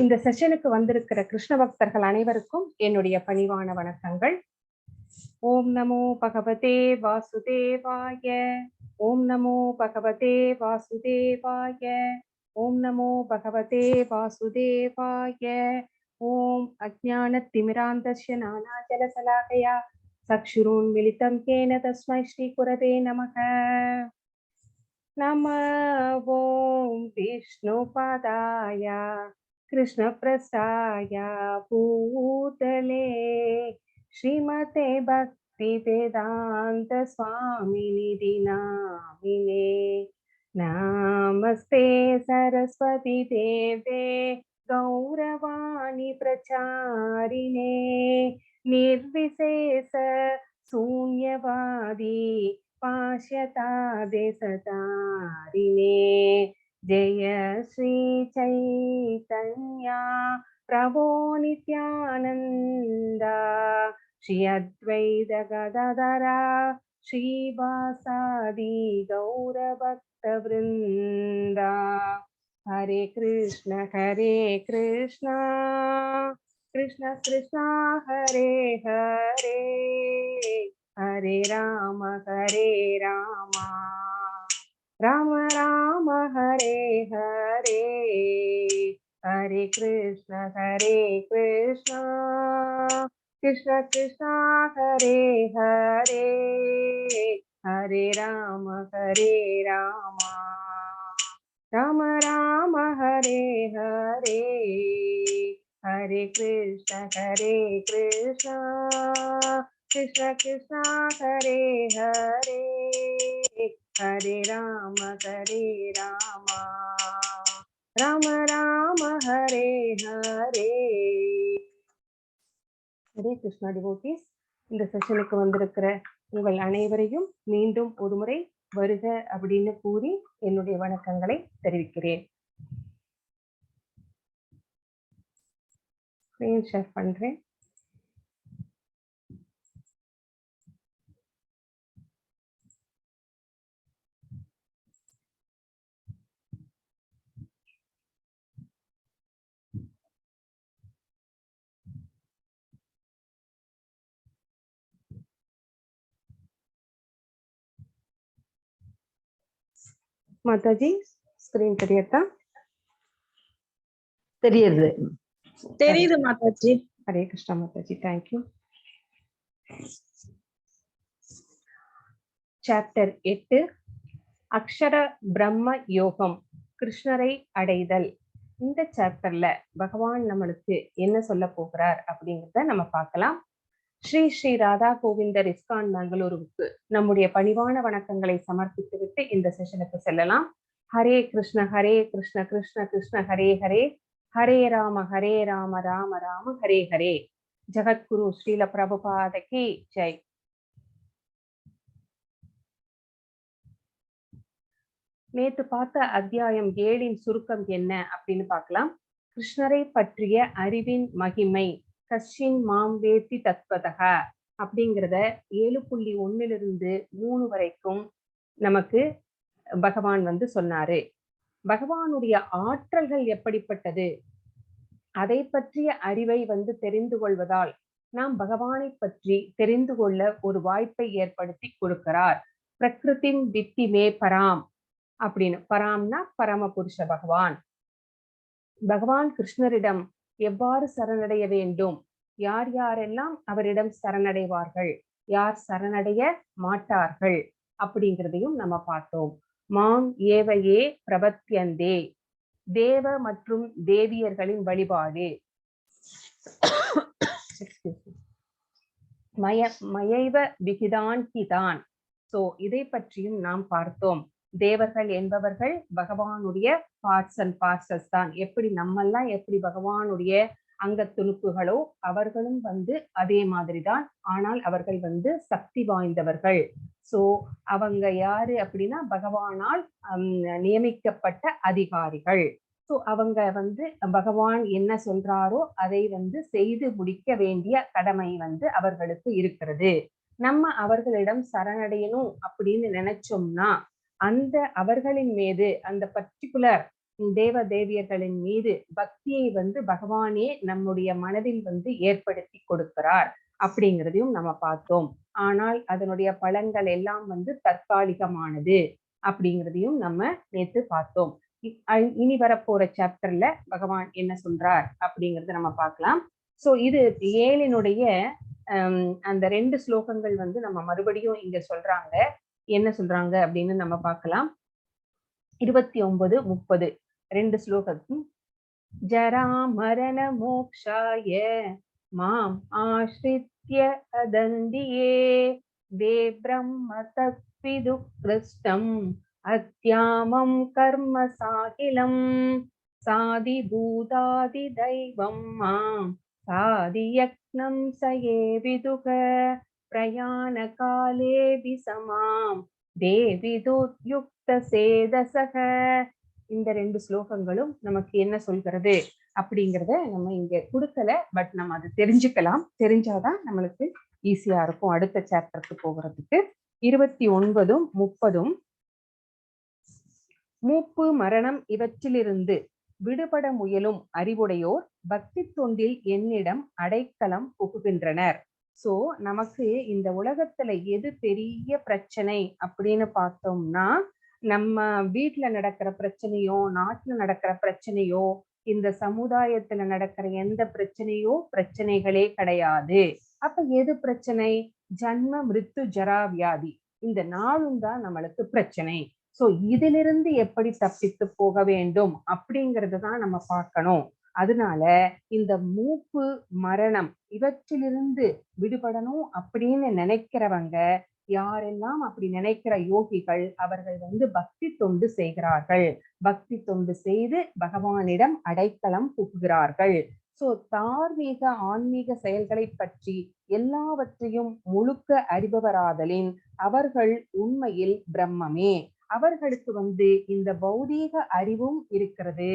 இந்த செஷனுக்கு வந்திருக்கிற கிருஷ்ண பக்தர்கள் அனைவருக்கும் என்னுடைய பணிவான வணக்கங்கள். ஓம் நமோ பகவதே வாசுதேவாய. ஓம் நமோ பகவதே வாசுதேவாய. ஓம் நமோ பகவதே வாசுதேவாய. ஓம் அஜ்ஞானத்திமிராந்தஸ்ய நானாஜலசலாகயா சக்ஷுருன்மிலிதம் கேன தஸ்மை ஸ்ரீ குரவே நமः. நம ஓம் விஷ்ணுபாதாய कृष्णप्रसाय भूतले श्रीमते भक्ति वेदांत स्वामिनिधि नामिने नमस्ते सरस्वती देवे गौरवाणी प्रचारिणे निर्विशेष शून्यवादी पाश्यता देशतारिणे जय श्री चैतन्य प्रभो नित्यानंद श्री अद्वैत गदाधर श्रीवासादि गौर भक्त वृंद. हरे कृष्ण कृष्ण कृष्ण हरे हरे हरे राम राम राम हरे हरे हरे कृष्ण कृष्ण कृष्ण हरे हरे हरे राम राम राम हरे हरे हरे कृष्ण कृष्ण कृष्ण हरे हरे हरे राम राम राम हरे हरे. ஹரே கிருஷ்ணா டிவோட்டீஸ், இந்த செஷனுக்கு வந்திருக்கிற உங்கள் அனைவரையும் மீண்டும் ஒரு முறை வருக அப்படின்னு கூறி என்னுடைய வணக்கங்களை தெரிவிக்கிறேன். ஸ்கிரீன் ஷேர் பண்றேன். மாதாஜி ஸ்கிரீன் தெரியட்டா? தெரியுது மாதாஜி. ஹரே கிருஷ்ணா மாதாஜி, தேங்க்யூ. சாப்டர் 8, அக்ஷர பிரம்ம யோகம், கிருஷ்ணரை அடைதல். இந்த சாப்டர்ல பகவான் நம்மளுக்கு என்ன சொல்ல போகிறார் அப்படிங்கிறத நம்ம பார்க்கலாம். ஸ்ரீ ராதா கோவிந்தர் இஸ்கான் மங்களூருவுக்கு நம்முடைய பணிவான வணக்கங்களை சமர்ப்பித்து விட்டு இந்த செஷனுக்கு செல்லலாம். ஹரே கிருஷ்ண கிருஷ்ண கிருஷ்ண ஹரே ஹரே ஹரே ராம ராம ராம ஹரே ஹரே. ஜகத்குரு ஸ்ரீல பிரபுபாத கி ஜெய். நேத்து பார்த்த அத்தியாயம் 7 சுருக்கம் என்ன அப்படின்னு பார்க்கலாம். கிருஷ்ணரை பற்றிய அறிவின் மகிமை, கஷ்யின் மாம் வேத்தி தத்வதக அப்படிங்கிறத 7.1 3 வரைக்கும் நமக்கு பகவான் சொன்னாரு. பகவானுடைய ஆற்றல்கள் எப்படிப்பட்டது, அதை பற்றிய அறிவை தெரிந்து கொள்வதால் நாம் பகவானை பற்றி தெரிந்து கொள்ள ஒரு வாய்ப்பை ஏற்படுத்தி கொடுக்கிறார். பிரகிருதிம் வித்தி மே பராம் அப்படின்னு, பராம்னா பரமபுருஷ பகவான். பகவான் கிருஷ்ணரிடம் எவ்வாறு சரணடைய வேண்டும், யார் யாரெல்லாம் அவரிடம் சரணடைவார்கள், யார் சரணடைய மாட்டார்கள் அப்படிங்கிறதையும் நம்ம பார்த்தோம். மாம் ஏவையே பிரபத்யந்தே, தேவ மற்றும் தேவியர்களின் வழிபாடு. மயைவ விகிதான் கிதான். சோ இதை பற்றியும் நாம் பார்த்தோம். தேவர்கள் என்பவர்கள் பகவானுடைய பார்ட்ஸ் அண்ட் பார்சல்ஸ் தான். எப்படி நம்மெல்லாம் எப்படி பகவானுடைய அங்க துணுக்குகளோ அவர்களும் அதே மாதிரிதான். ஆனால் அவர்கள் சக்தி வாய்ந்தவர்கள். சோ அவங்க யாரு அப்படின்னா பகவானால் நியமிக்கப்பட்ட அதிகாரிகள். சோ அவங்க பகவான் என்ன சொல்றாரோ அதை செய்து முடிக்க வேண்டிய கடமை அவர்களுக்கு இருக்கிறது. நம்ம அவர்களிடம் சரணடையணும் அப்படின்னு நினைச்சோம்னா அந்த அவர்களின் மீது அந்த பர்டிகுலர் தேவ தேவியர்களின் மீது பக்தியை வந்து பகவானே நம்முடைய மனதில் வந்து ஏற்படுத்தி கொடுக்கிறார் அப்படிங்கிறதையும் நம்ம பார்த்தோம். ஆனால் அதனுடைய பலன்கள் எல்லாம் வந்து தற்காலிகமானது அப்படிங்கிறதையும் நம்ம நேத்து பார்த்தோம். இனி வரப்போற சாப்டர்ல பகவான் என்ன சொல்றார் அப்படிங்கறத நம்ம பார்க்கலாம். சோ இது 7னுடைய அந்த 2 ஸ்லோகங்கள் வந்து நம்ம மறுபடியும் இங்க சொல்றாங்க. என்ன சொல்றாங்க அப்படின்னு நம்ம பார்க்கலாம். 29, 30 2 ஸ்லோகத்தும் ஜரா மரண மோக்ஷாய மாம் ஆஸ்ரித்ய அதந்தியே தே பிரம்ம தத்விது கிருஷ்டம் அத்யாமம் கர்ம சாகிலம் சாதி பூதாதி தெய்வம் மாம் சாதி யக்னம் சயே விதுக பிரயாண காலே விசமாம் தேவிதுத்யுக்த சேதசக. இந்த 2 ஸ்லோகங்களும் நமக்கு என்ன சொல்கிறது அப்படிங்கறத நம்ம இங்க கொடுக்கல. பட் நம்ம அதை தெரிஞ்சுக்கலாம். தெரிஞ்சாதான் நம்மளுக்கு ஈஸியா இருக்கும் அடுத்த சாப்டருக்கு போகிறதுக்கு. 29, 30 மூப்பு மரணம் இவற்றிலிருந்து விடுபட முயலும் அறிவுடையோர் பக்தி தொண்டில் என்னிடம் அடைக்கலம் புகுகின்றனர். சோ நமக்கு இந்த உலகத்துல எது பெரிய பிரச்சனை அப்படின்னு பார்த்தோம்னா, நம்ம வீட்டுல நடக்கிற பிரச்சனையோ, நாட்டுல நடக்கிற பிரச்சனையோ, இந்த சமுதாயத்துல நடக்கிற எந்த பிரச்சனைகளே கிடையாது. அப்ப எது பிரச்சனை? ஜன்ம மிருத்து ஜரா வியாதி, இந்த நாளும் தான் நம்மளுக்கு பிரச்சனை. சோ இதிலிருந்து எப்படி தப்பித்து போக வேண்டும் அப்படிங்கறது தான் நம்ம பார்க்கணும். அதனால இந்த மூப்பு மரணம் இவற்றிலிருந்து விடுபடணும் அப்படின்னு நினைக்கிறவங்க யாரெல்லாம் அப்படி நினைக்கிற யோகிகள், அவர்கள் வந்து பக்தி தொண்டு செய்கிறார்கள். பக்தி தொண்டு செய்து பகவானிடம் அடைக்கலம் புகுகிறார்கள். சோ தார்மீக ஆன்மீக செயல்களை பற்றி எல்லாவற்றையும் முழுக்க அறிபவராதலின் அவர்கள் உண்மையில் பிரம்மமே. அவர்களுக்கு வந்து இந்த பௌதீக அறிவும் இருக்கிறது,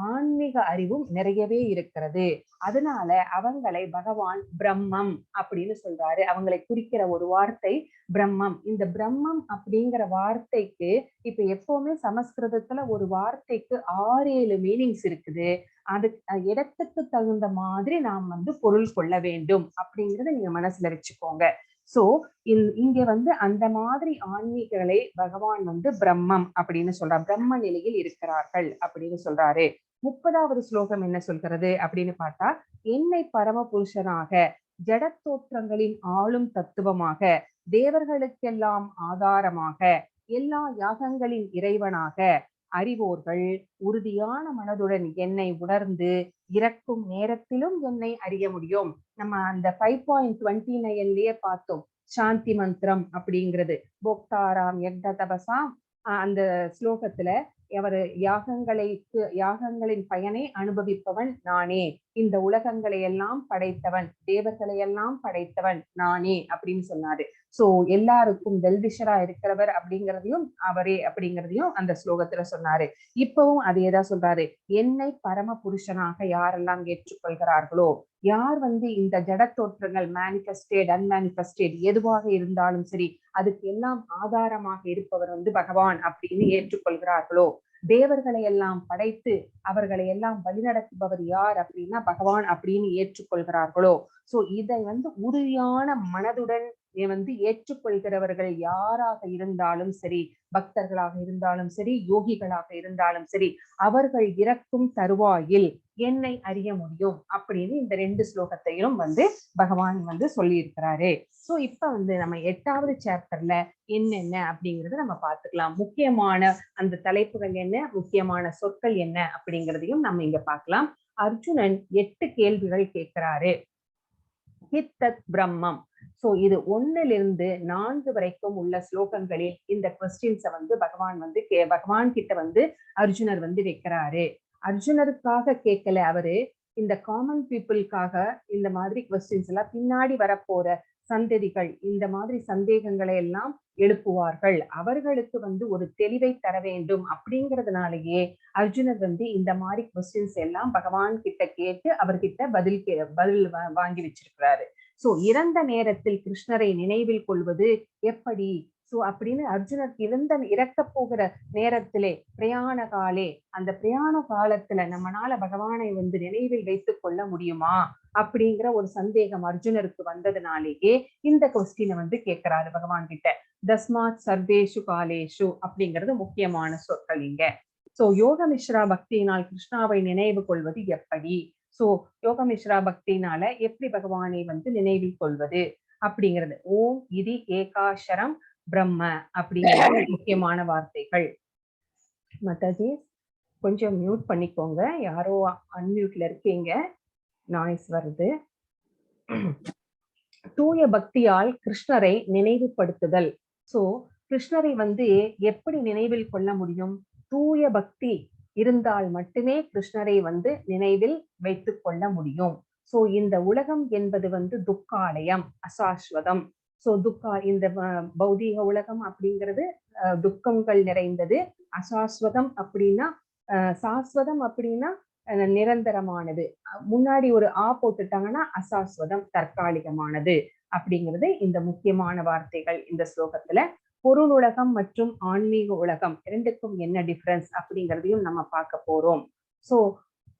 ஆன்மீக அறிவும் நிறையவே இருக்கிறது. அதனால அவங்களை பகவான் பிரம்மம் அப்படின்னு சொல்றாரு. அவங்களை குறிக்கிற ஒரு வார்த்தை பிரம்மம். இந்த பிரம்மம் அப்படிங்கிற வார்த்தைக்கு இப்ப எப்பவுமே சமஸ்கிருதத்துல ஒரு வார்த்தைக்கு 6-7 மீனிங்ஸ் இருக்குது. அது இடத்துக்கு தகுந்த மாதிரி நாம் வந்து பொருள் கொள்ள வேண்டும் அப்படிங்கறத நீங்க மனசுல வச்சுக்கோங்க. சோ இங்க வந்து அந்த மாதிரி ஆன்மீகங்களை பகவான் வந்து பிரம்மம் அப்படின்னு சொல்றார். பிரம்ம நிலையில் இருக்கிறார்கள் அப்படின்னு சொல்றாரு. 30வது ஸ்லோகம் என்ன சொல்கிறது அப்படின்னு பார்த்தா, என்னை பரம புருஷனாக, ஜடத்தோற்றங்களின் ஆளும் தத்துவமாக, தேவர்களுக்கெல்லாம் ஆதாரமாக, எல்லா யாகங்களின் இறைவனாக அறிவோர்கள் உறுதியான மனதுடன் என்னை உணர்ந்து இறக்கும் நேரத்திலும் என்னை அறிய முடியும். நம்ம அந்த 5.29லயே பார்த்தோம் சாந்தி மந்திரம் அப்படிங்கிறது. போக்தாராம் யக்ன தபசாம் அந்த ஸ்லோகத்துல அவர் யாகங்களின் பயனை அனுபவிப்பவன் நானே, இந்த உலகங்களை எல்லாம் படைத்தவன், தேவர்களை எல்லாம் படைத்தவன் நானே அப்படின்னு சொன்னாரு. சோ எல்லாருக்கும் வெல்விஷரா இருக்கிறவர் அப்படிங்கிறதையும் அவரே அப்படிங்கிறதையும் அந்த ஸ்லோகத்துல சொன்னாரு. இப்பவும் அதேதான் சொல்றாரு. என்னை பரம புருஷனாக யாரெல்லாம் ஏற்றுக்கொள்கிறார்களோ, யார் வந்து இந்த ஜட தோற்றங்கள் மேனிஃபெஸ்டேட் அன்மேனிஃபெஸ்டேட் எதுவாக இருந்தாலும் சரி, அதுக்கு எல்லாம் ஆதாரமாக இருப்பவர் வந்து பகவான் அப்படின்னு ஏற்றுக்கொள்கிறார்களோ, தேவர்களை எல்லாம் படைத்து அவர்களை எல்லாம் வழிநடத்துபவர் யார் அப்படின்னா பகவான் அப்படின்னு ஏற்றுக்கொள்கிறார்களோ, சோ இதை வந்து உறுதியான மனதுடன் வந்து ஏற்றுக்கொள்கிறவர்கள் யாராக இருந்தாலும் சரி, பக்தர்களாக இருந்தாலும் சரி, யோகிகளாக இருந்தாலும் சரி, அவர்கள் இறக்கும் தருவாயில் என்னை அறிய முடியும் அப்படின்னு இந்த 2 ஸ்லோகத்தையும் வந்து பகவான் வந்து சொல்லி இருக்கிறாரு. சோ இப்ப வந்து நம்ம 8வது சாப்டர்ல என்னென்ன அப்படிங்கறத நம்ம பார்த்துக்கலாம். முக்கியமான அந்த தலைப்புகள் என்ன, முக்கியமான சொற்கள் என்ன அப்படிங்கிறதையும் நம்ம இங்க பார்க்கலாம். அர்ஜுனன் 8 கேள்விகள் கேட்கிறாரு. ஹித்தத் பிரம்மம். சோ இது 1லிருந்து 4 வரைக்கும் உள்ள ஸ்லோகங்களில் இந்த கொஸ்டின்ஸை வந்து பகவான் கிட்ட வந்து அர்ஜுனர் வந்து வைக்கிறாரு. அர்ஜுனருக்காக கேட்கல அவரு, இந்த காமன் பீப்புளுக்காக இந்த மாதிரி கொஸ்டின்ஸ் எல்லாம் பின்னாடி வரப்போற சந்ததிகள் இந்த மாதிரி சந்தேகங்களை எல்லாம் எழுப்புவார்கள், அவர்களுக்கு வந்து ஒரு தெளிவை தர வேண்டும் அப்படிங்கிறதுனாலயே அர்ஜுனர் வந்து இந்த மாதிரி கொஸ்டின்ஸ் எல்லாம் பகவான் கிட்ட கேட்டு அவர்கிட்ட பதில் வாங்கி வச்சிருக்கிறாரு. சோ இறந்த நேரத்தில் கிருஷ்ணரை நினைவில் கொள்வது எப்படி, சோ அப்படின்னு அர்ஜுனர் இறக்க போகிற நேரத்திலே பிரயாண காலே, அந்த பிரயாண காலத்துல நம்மனால பகவானை வந்து நினைவில் வைத்துக் கொள்ள முடியுமா அப்படிங்கிற ஒரு சந்தேகம் அர்ஜுனருக்கு வந்ததுனாலேயே இந்த கொஸ்டினை வந்து கேட்கிறாரு பகவான் கிட்ட. தஸ்மாத் சர்வேஷு காலேஷு அப்படிங்கிறது முக்கியமான சொற்கள் இங்க. சோ யோகமிஸ்ரா பக்தியினால் கிருஷ்ணாவை நினைவு கொள்வது எப்படி? சோ யோகமிஸ்ரா பக்தியினால எப்படி பகவானை வந்து நினைவில் கொள்வது அப்படிங்கிறது. ஓம் இது ஏகாஷரம் பிரம்ம அப்படிங்கிறது முக்கியமான வார்த்தைகள். மத்தாஜி கொஞ்சம் மியூட் பண்ணிக்கோங்க, யாரோ அன்மியூட்ல இருக்கீங்க, நாய்ஸ் வருது. தூய பக்தியால் கிருஷ்ணரை நினைவுபடுத்துதல். சோ கிருஷ்ணரை வந்து எப்படி நினைவில் கொள்ள முடியும்? தூய பக்தி இருந்தால் மட்டுமே கிருஷ்ணரை வந்து நினைவில் வைத்துக் கொள்ள முடியும். சோ இந்த உலகம் என்பது வந்து துக்காலயம், அசாஸ்வதம். சோ இந்த பௌதீக உலகம் அப்படிங்கிறது துக்கங்கள் நிறைந்தது. அசாஸ்வதம் அப்படின்னா சாஸ்வதம் அப்படின்னா நிரந்தரமானது. முன்னாடி ஒரு போட்டுட்டாங்கன்னா அசாஸ்வதம், தற்காலிகமானது அப்படிங்கிறது இந்த முக்கியமான வார்த்தைகள் இந்த ஸ்லோகத்துல. பொருள் உலகம் மற்றும் ஆன்மீக உலகம் இரண்டுக்கும் என்ன டிஃபரன்ஸ் அப்படிங்கிறதையும் நம்ம பார்க்க போறோம். சோ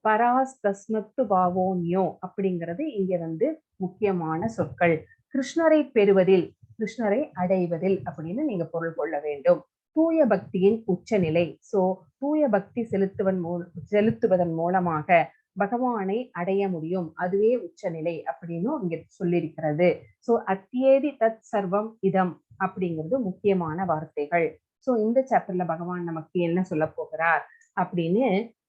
பராஸ் தஸ்மத்து பாவோன்யோ அப்படிங்கிறது இங்க வந்து முக்கியமான சொற்கள். கிருஷ்ணரை பெறுவதில், கிருஷ்ணரை அடைவதில் அப்படின்னு நீங்க பொருள் கொள்ள வேண்டும். தூய பக்தியின் உச்சநிலை. சோ தூய பக்தி செலுத்துவதன் மூலமாக பகவானை அடைய முடியும், அதுவே உச்சநிலை அப்படின்னு இங்க சொல்லியிருக்கிறது. சோ அத்தியேதி தத் சர்வம் இதம் அப்படிங்கிறது முக்கியமான வார்த்தைகள். சோ இந்த சாப்டர்ல பகவான் நமக்கு என்ன சொல்ல போகிறார் அப்படின்னு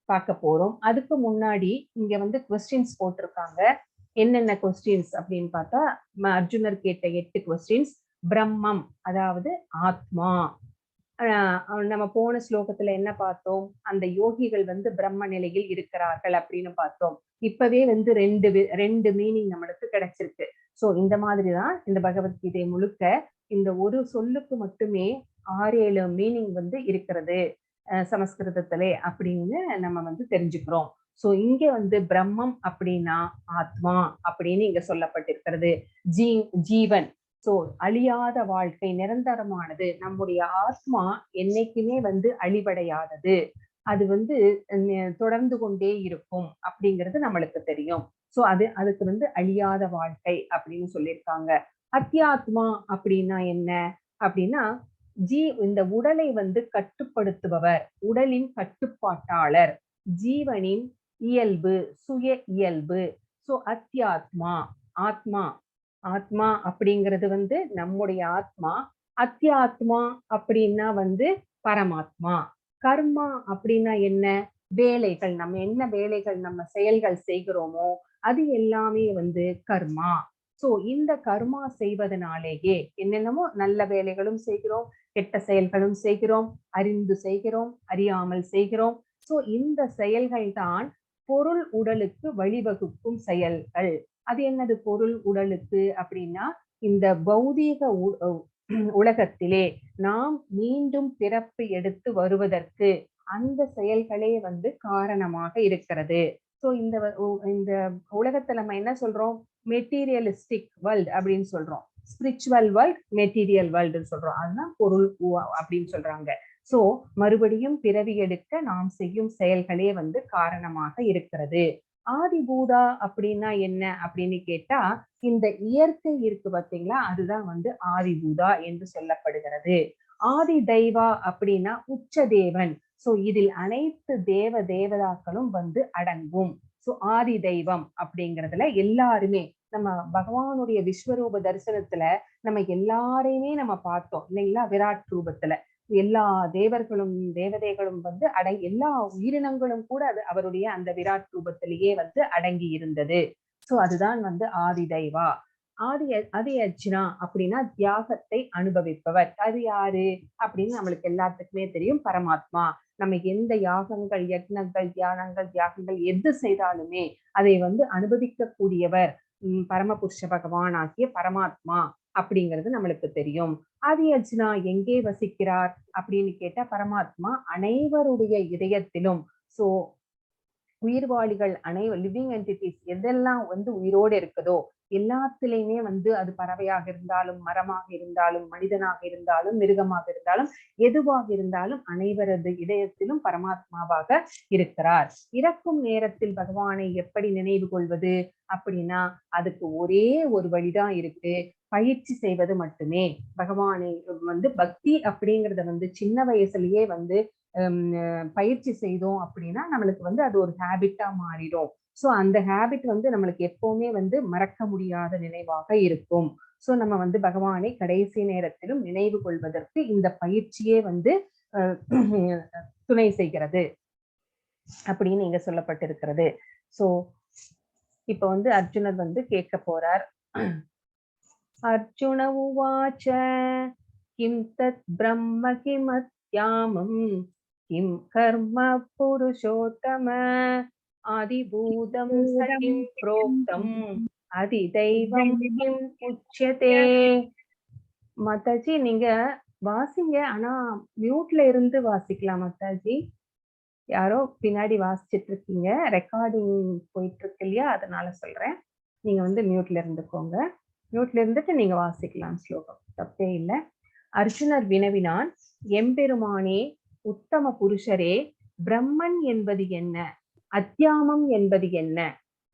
பார்க்க போறோம். அதுக்கு முன்னாடி இங்க வந்து கொஸ்டின்ஸ் போட்டிருக்காங்க. என்னென்ன கொஸ்டின்ஸ் அப்படின்னு பார்த்தா, அர்ஜுனர் கேட்ட 8 கொஸ்டின்ஸ். பிரம்மம் அதாவது ஆத்மா. நம்ம போன ஸ்லோகத்துல என்ன பார்த்தோம்? அந்த யோகிகள் வந்து பிரம்ம நிலையில் இருக்கிறார்கள் அப்படின்னு பார்த்தோம். இப்பவே வந்து ரெண்டு மீனிங் நம்மளுக்கு கிடைச்சிருக்கு. சோ இந்த மாதிரிதான் இந்த பகவத்கீதை முழுக்க இந்த ஒரு சொல்லுக்கு மட்டுமே 6-7 மீனிங் வந்து இருக்கிறது சமஸ்கிருதத்திலே அப்படின்னு நம்ம வந்து தெரிஞ்சுக்கிறோம். சோ இங்க வந்து பிரம்மம் அப்படின்னா ஆத்மா அப்படின்னு இங்க சொல்லப்பட்டிருக்கிறது. ஜீவன். சோ அழியாத வாழ்க்கை, நிரந்தரமானது. நம்முடைய ஆத்மா என்னைக்குமே வந்து அழிவடையாதது, அது வந்து தொடர்ந்து கொண்டே இருக்கும் அப்படிங்கிறது நம்மளுக்கு தெரியும். சோ அதுக்கு வந்து அழியாத வாழ்க்கை அப்படின்னு சொல்லியிருக்காங்க. அத்தியாத்மா அப்படின்னா என்ன அப்படின்னா, இந்த உடலை வந்து கட்டுப்படுத்துபவர், உடலின் கட்டுப்பாட்டாளர், ஜீவனின் இயல்பு, சுய இயல்பு. சோ அத்தியாத்மா, ஆத்மா. ஆத்மா அப்படிங்கிறது வந்து நம்முடைய ஆத்மா. அத்தியாத்மா அப்படின்னா வந்து பரமாத்மா. கர்மா அப்படின்னா என்ன? வேலைகள், நம்ம என்ன வேலைகள், நம்ம செயல்கள் செய்கிறோமோ அது எல்லாமே வந்து கர்மா. சோ இந்த கர்மா செய்வதனாலேயே என்னென்னமோ நல்ல வேலைகளும் செய்கிறோம், கெட்ட செயல்களும் செய்கிறோம், அறிந்து செய்கிறோம், அறியாமல் செய்கிறோம். சோ இந்த செயல்கள் தான் பொருள் உடலுக்கு வழிவகுக்கும் செயல்கள். அது என்னது பொருள் உடலுக்கு அப்படின்னா, இந்த பௌதீக உலகத்திலே நாம் மீண்டும் பிறப்பு எடுத்து வருவதற்கு அந்த செயல்களே வந்து காரணமாக இருக்கிறது. சோ இந்த உலகத்துல நம்ம என்ன சொல்றோம்? மெட்டீரியலிஸ்டிக் வேர்ல்ட் அப்படின்னு சொல்றோம். ஸ்பிரிச்சுவல் வேர்ல்ட், மெட்டீரியல் வேர்ல்டுன்னு சொல்றோம். அதுதான் பொருள் அப்படின்னு சொல்றாங்க. சோ மறுபடியும் பிறவி எடுக்க நாம் செய்யும் செயல்களே வந்து காரணமாக இருக்கிறது. ஆதிபூதா அப்படின்னா என்ன அப்படின்னு கேட்டா, இந்த இயற்கை இருக்கு பார்த்தீங்களா, அதுதான் வந்து ஆதிபூதா என்று சொல்லப்படுகிறது. ஆதி தெய்வா அப்படின்னா உச்ச தேவன். சோ இதில் அனைத்து தேவதாக்களும் வந்து அடங்கும். சோ ஆதி தெய்வம் அப்படிங்கிறதுல எல்லாருமே, நம்ம பகவானுடைய விஸ்வரூப தரிசனத்துல நம்ம எல்லாரையுமே நம்ம பார்த்தோம் இல்லைங்களா? விராட் ரூபத்துல எல்லா தேவர்களும் தேவதைகளும் வந்து எல்லா உயிரினங்களும் கூட அவருடைய அந்த விராட் ரூபத்திலேயே வந்து அடங்கி இருந்தது. சோ அதுதான் வந்து ஆதி தெய்வா. ஆதி அர்ஜுனா அப்படின்னா தியாகத்தை அனுபவிப்பவர். அது யாரு அப்படின்னு நம்மளுக்கு எல்லாத்துக்குமே தெரியும், பரமாத்மா. நம்ம எந்த யாகங்கள், யக்னங்கள், தியாகங்கள் எது செய்தாலுமே அதை வந்து அனுபவிக்க கூடியவர் பரமபுருஷ பகவான் ஆகிய பரமாத்மா அப்படிங்கிறது நம்மளுக்கு தெரியும். ஆதி அர்ஜுனா எங்கே வசிக்கிறார் அப்படின்னு கேட்டா, பரமாத்மா அனைவருடைய இதயத்திலும். சோ உயிர்வாளிகள் லிவிங் என்டிட்டிஸ் எதெல்லாம் வந்து உயிரோடு இருக்குதோ எல்லாத்திலையுமே வந்து அது பறவையாக இருந்தாலும், மரமாக இருந்தாலும், மனிதனாக இருந்தாலும், மிருகமாக இருந்தாலும், எதுவாக இருந்தாலும் அனைவரது இதயத்திலும் பரமாத்மாவாக இருக்கிறார். இறக்கும் நேரத்தில் பகவானை எப்படி நினைவு கொள்வது அப்படின்னா, அதுக்கு ஒரே ஒரு வழிதான் இருக்கு, பயிற்சி செய்வது மட்டுமே. பகவானை வந்து பக்தி அப்படிங்கறத வந்து சின்ன வயசுலயே வந்து பயிற்சி செய்தோம் அப்படின்னா நம்மளுக்கு வந்து அது ஒரு ஹேபிட்டா மாறிடும். சோ அந்த ஹேபிட் வந்து நம்மளுக்கு எப்பவுமே வந்து மறக்க முடியாத நினைவாக இருக்கும். சோ நம்ம வந்து பகவானை கடைசி நேரத்திலும் நினைவு கொள்வதற்கு இந்த பயிற்சியே வந்து துணை செய்கிறது அப்படின்னு இங்க சொல்லப்பட்டிருக்கிறது. சோ இப்ப வந்து அர்ஜுனர் வந்து கேட்க போறார். அர்ஜுன உவாச்ச கிம் தத் பிரம்ம கிமத்யாமம் கிம் கர்ம புருஷோத்தம ஆதிபூதம் சகிம் புரோக்தம் அதிதைவம் கிம் உச்யதே. மாதாஜி நீங்க வாசிங்க, ஆனா மியூட்ல இருந்து வாசிக்கலாம் மாதாஜி. யாரோ பின்னாடி வாசிச்சிட்டு இருக்கீங்க, ரெக்கார்டிங் போயிட்டு இருக்கு இல்லையா, அதனால சொல்றேன். நீங்க வந்து மியூட்ல இருந்துக்கோங்க. மியூட்ல இருந்துட்டு நீங்க வாசிக்கலாம் ஸ்லோகம், தப்பே இல்லை. அர்ஜுனர் வினவினான், எம்பெருமானே, உத்தம புருஷரே, பிரம்மன் என்பது என்ன, அத்தியாமம் என்பது என்ன,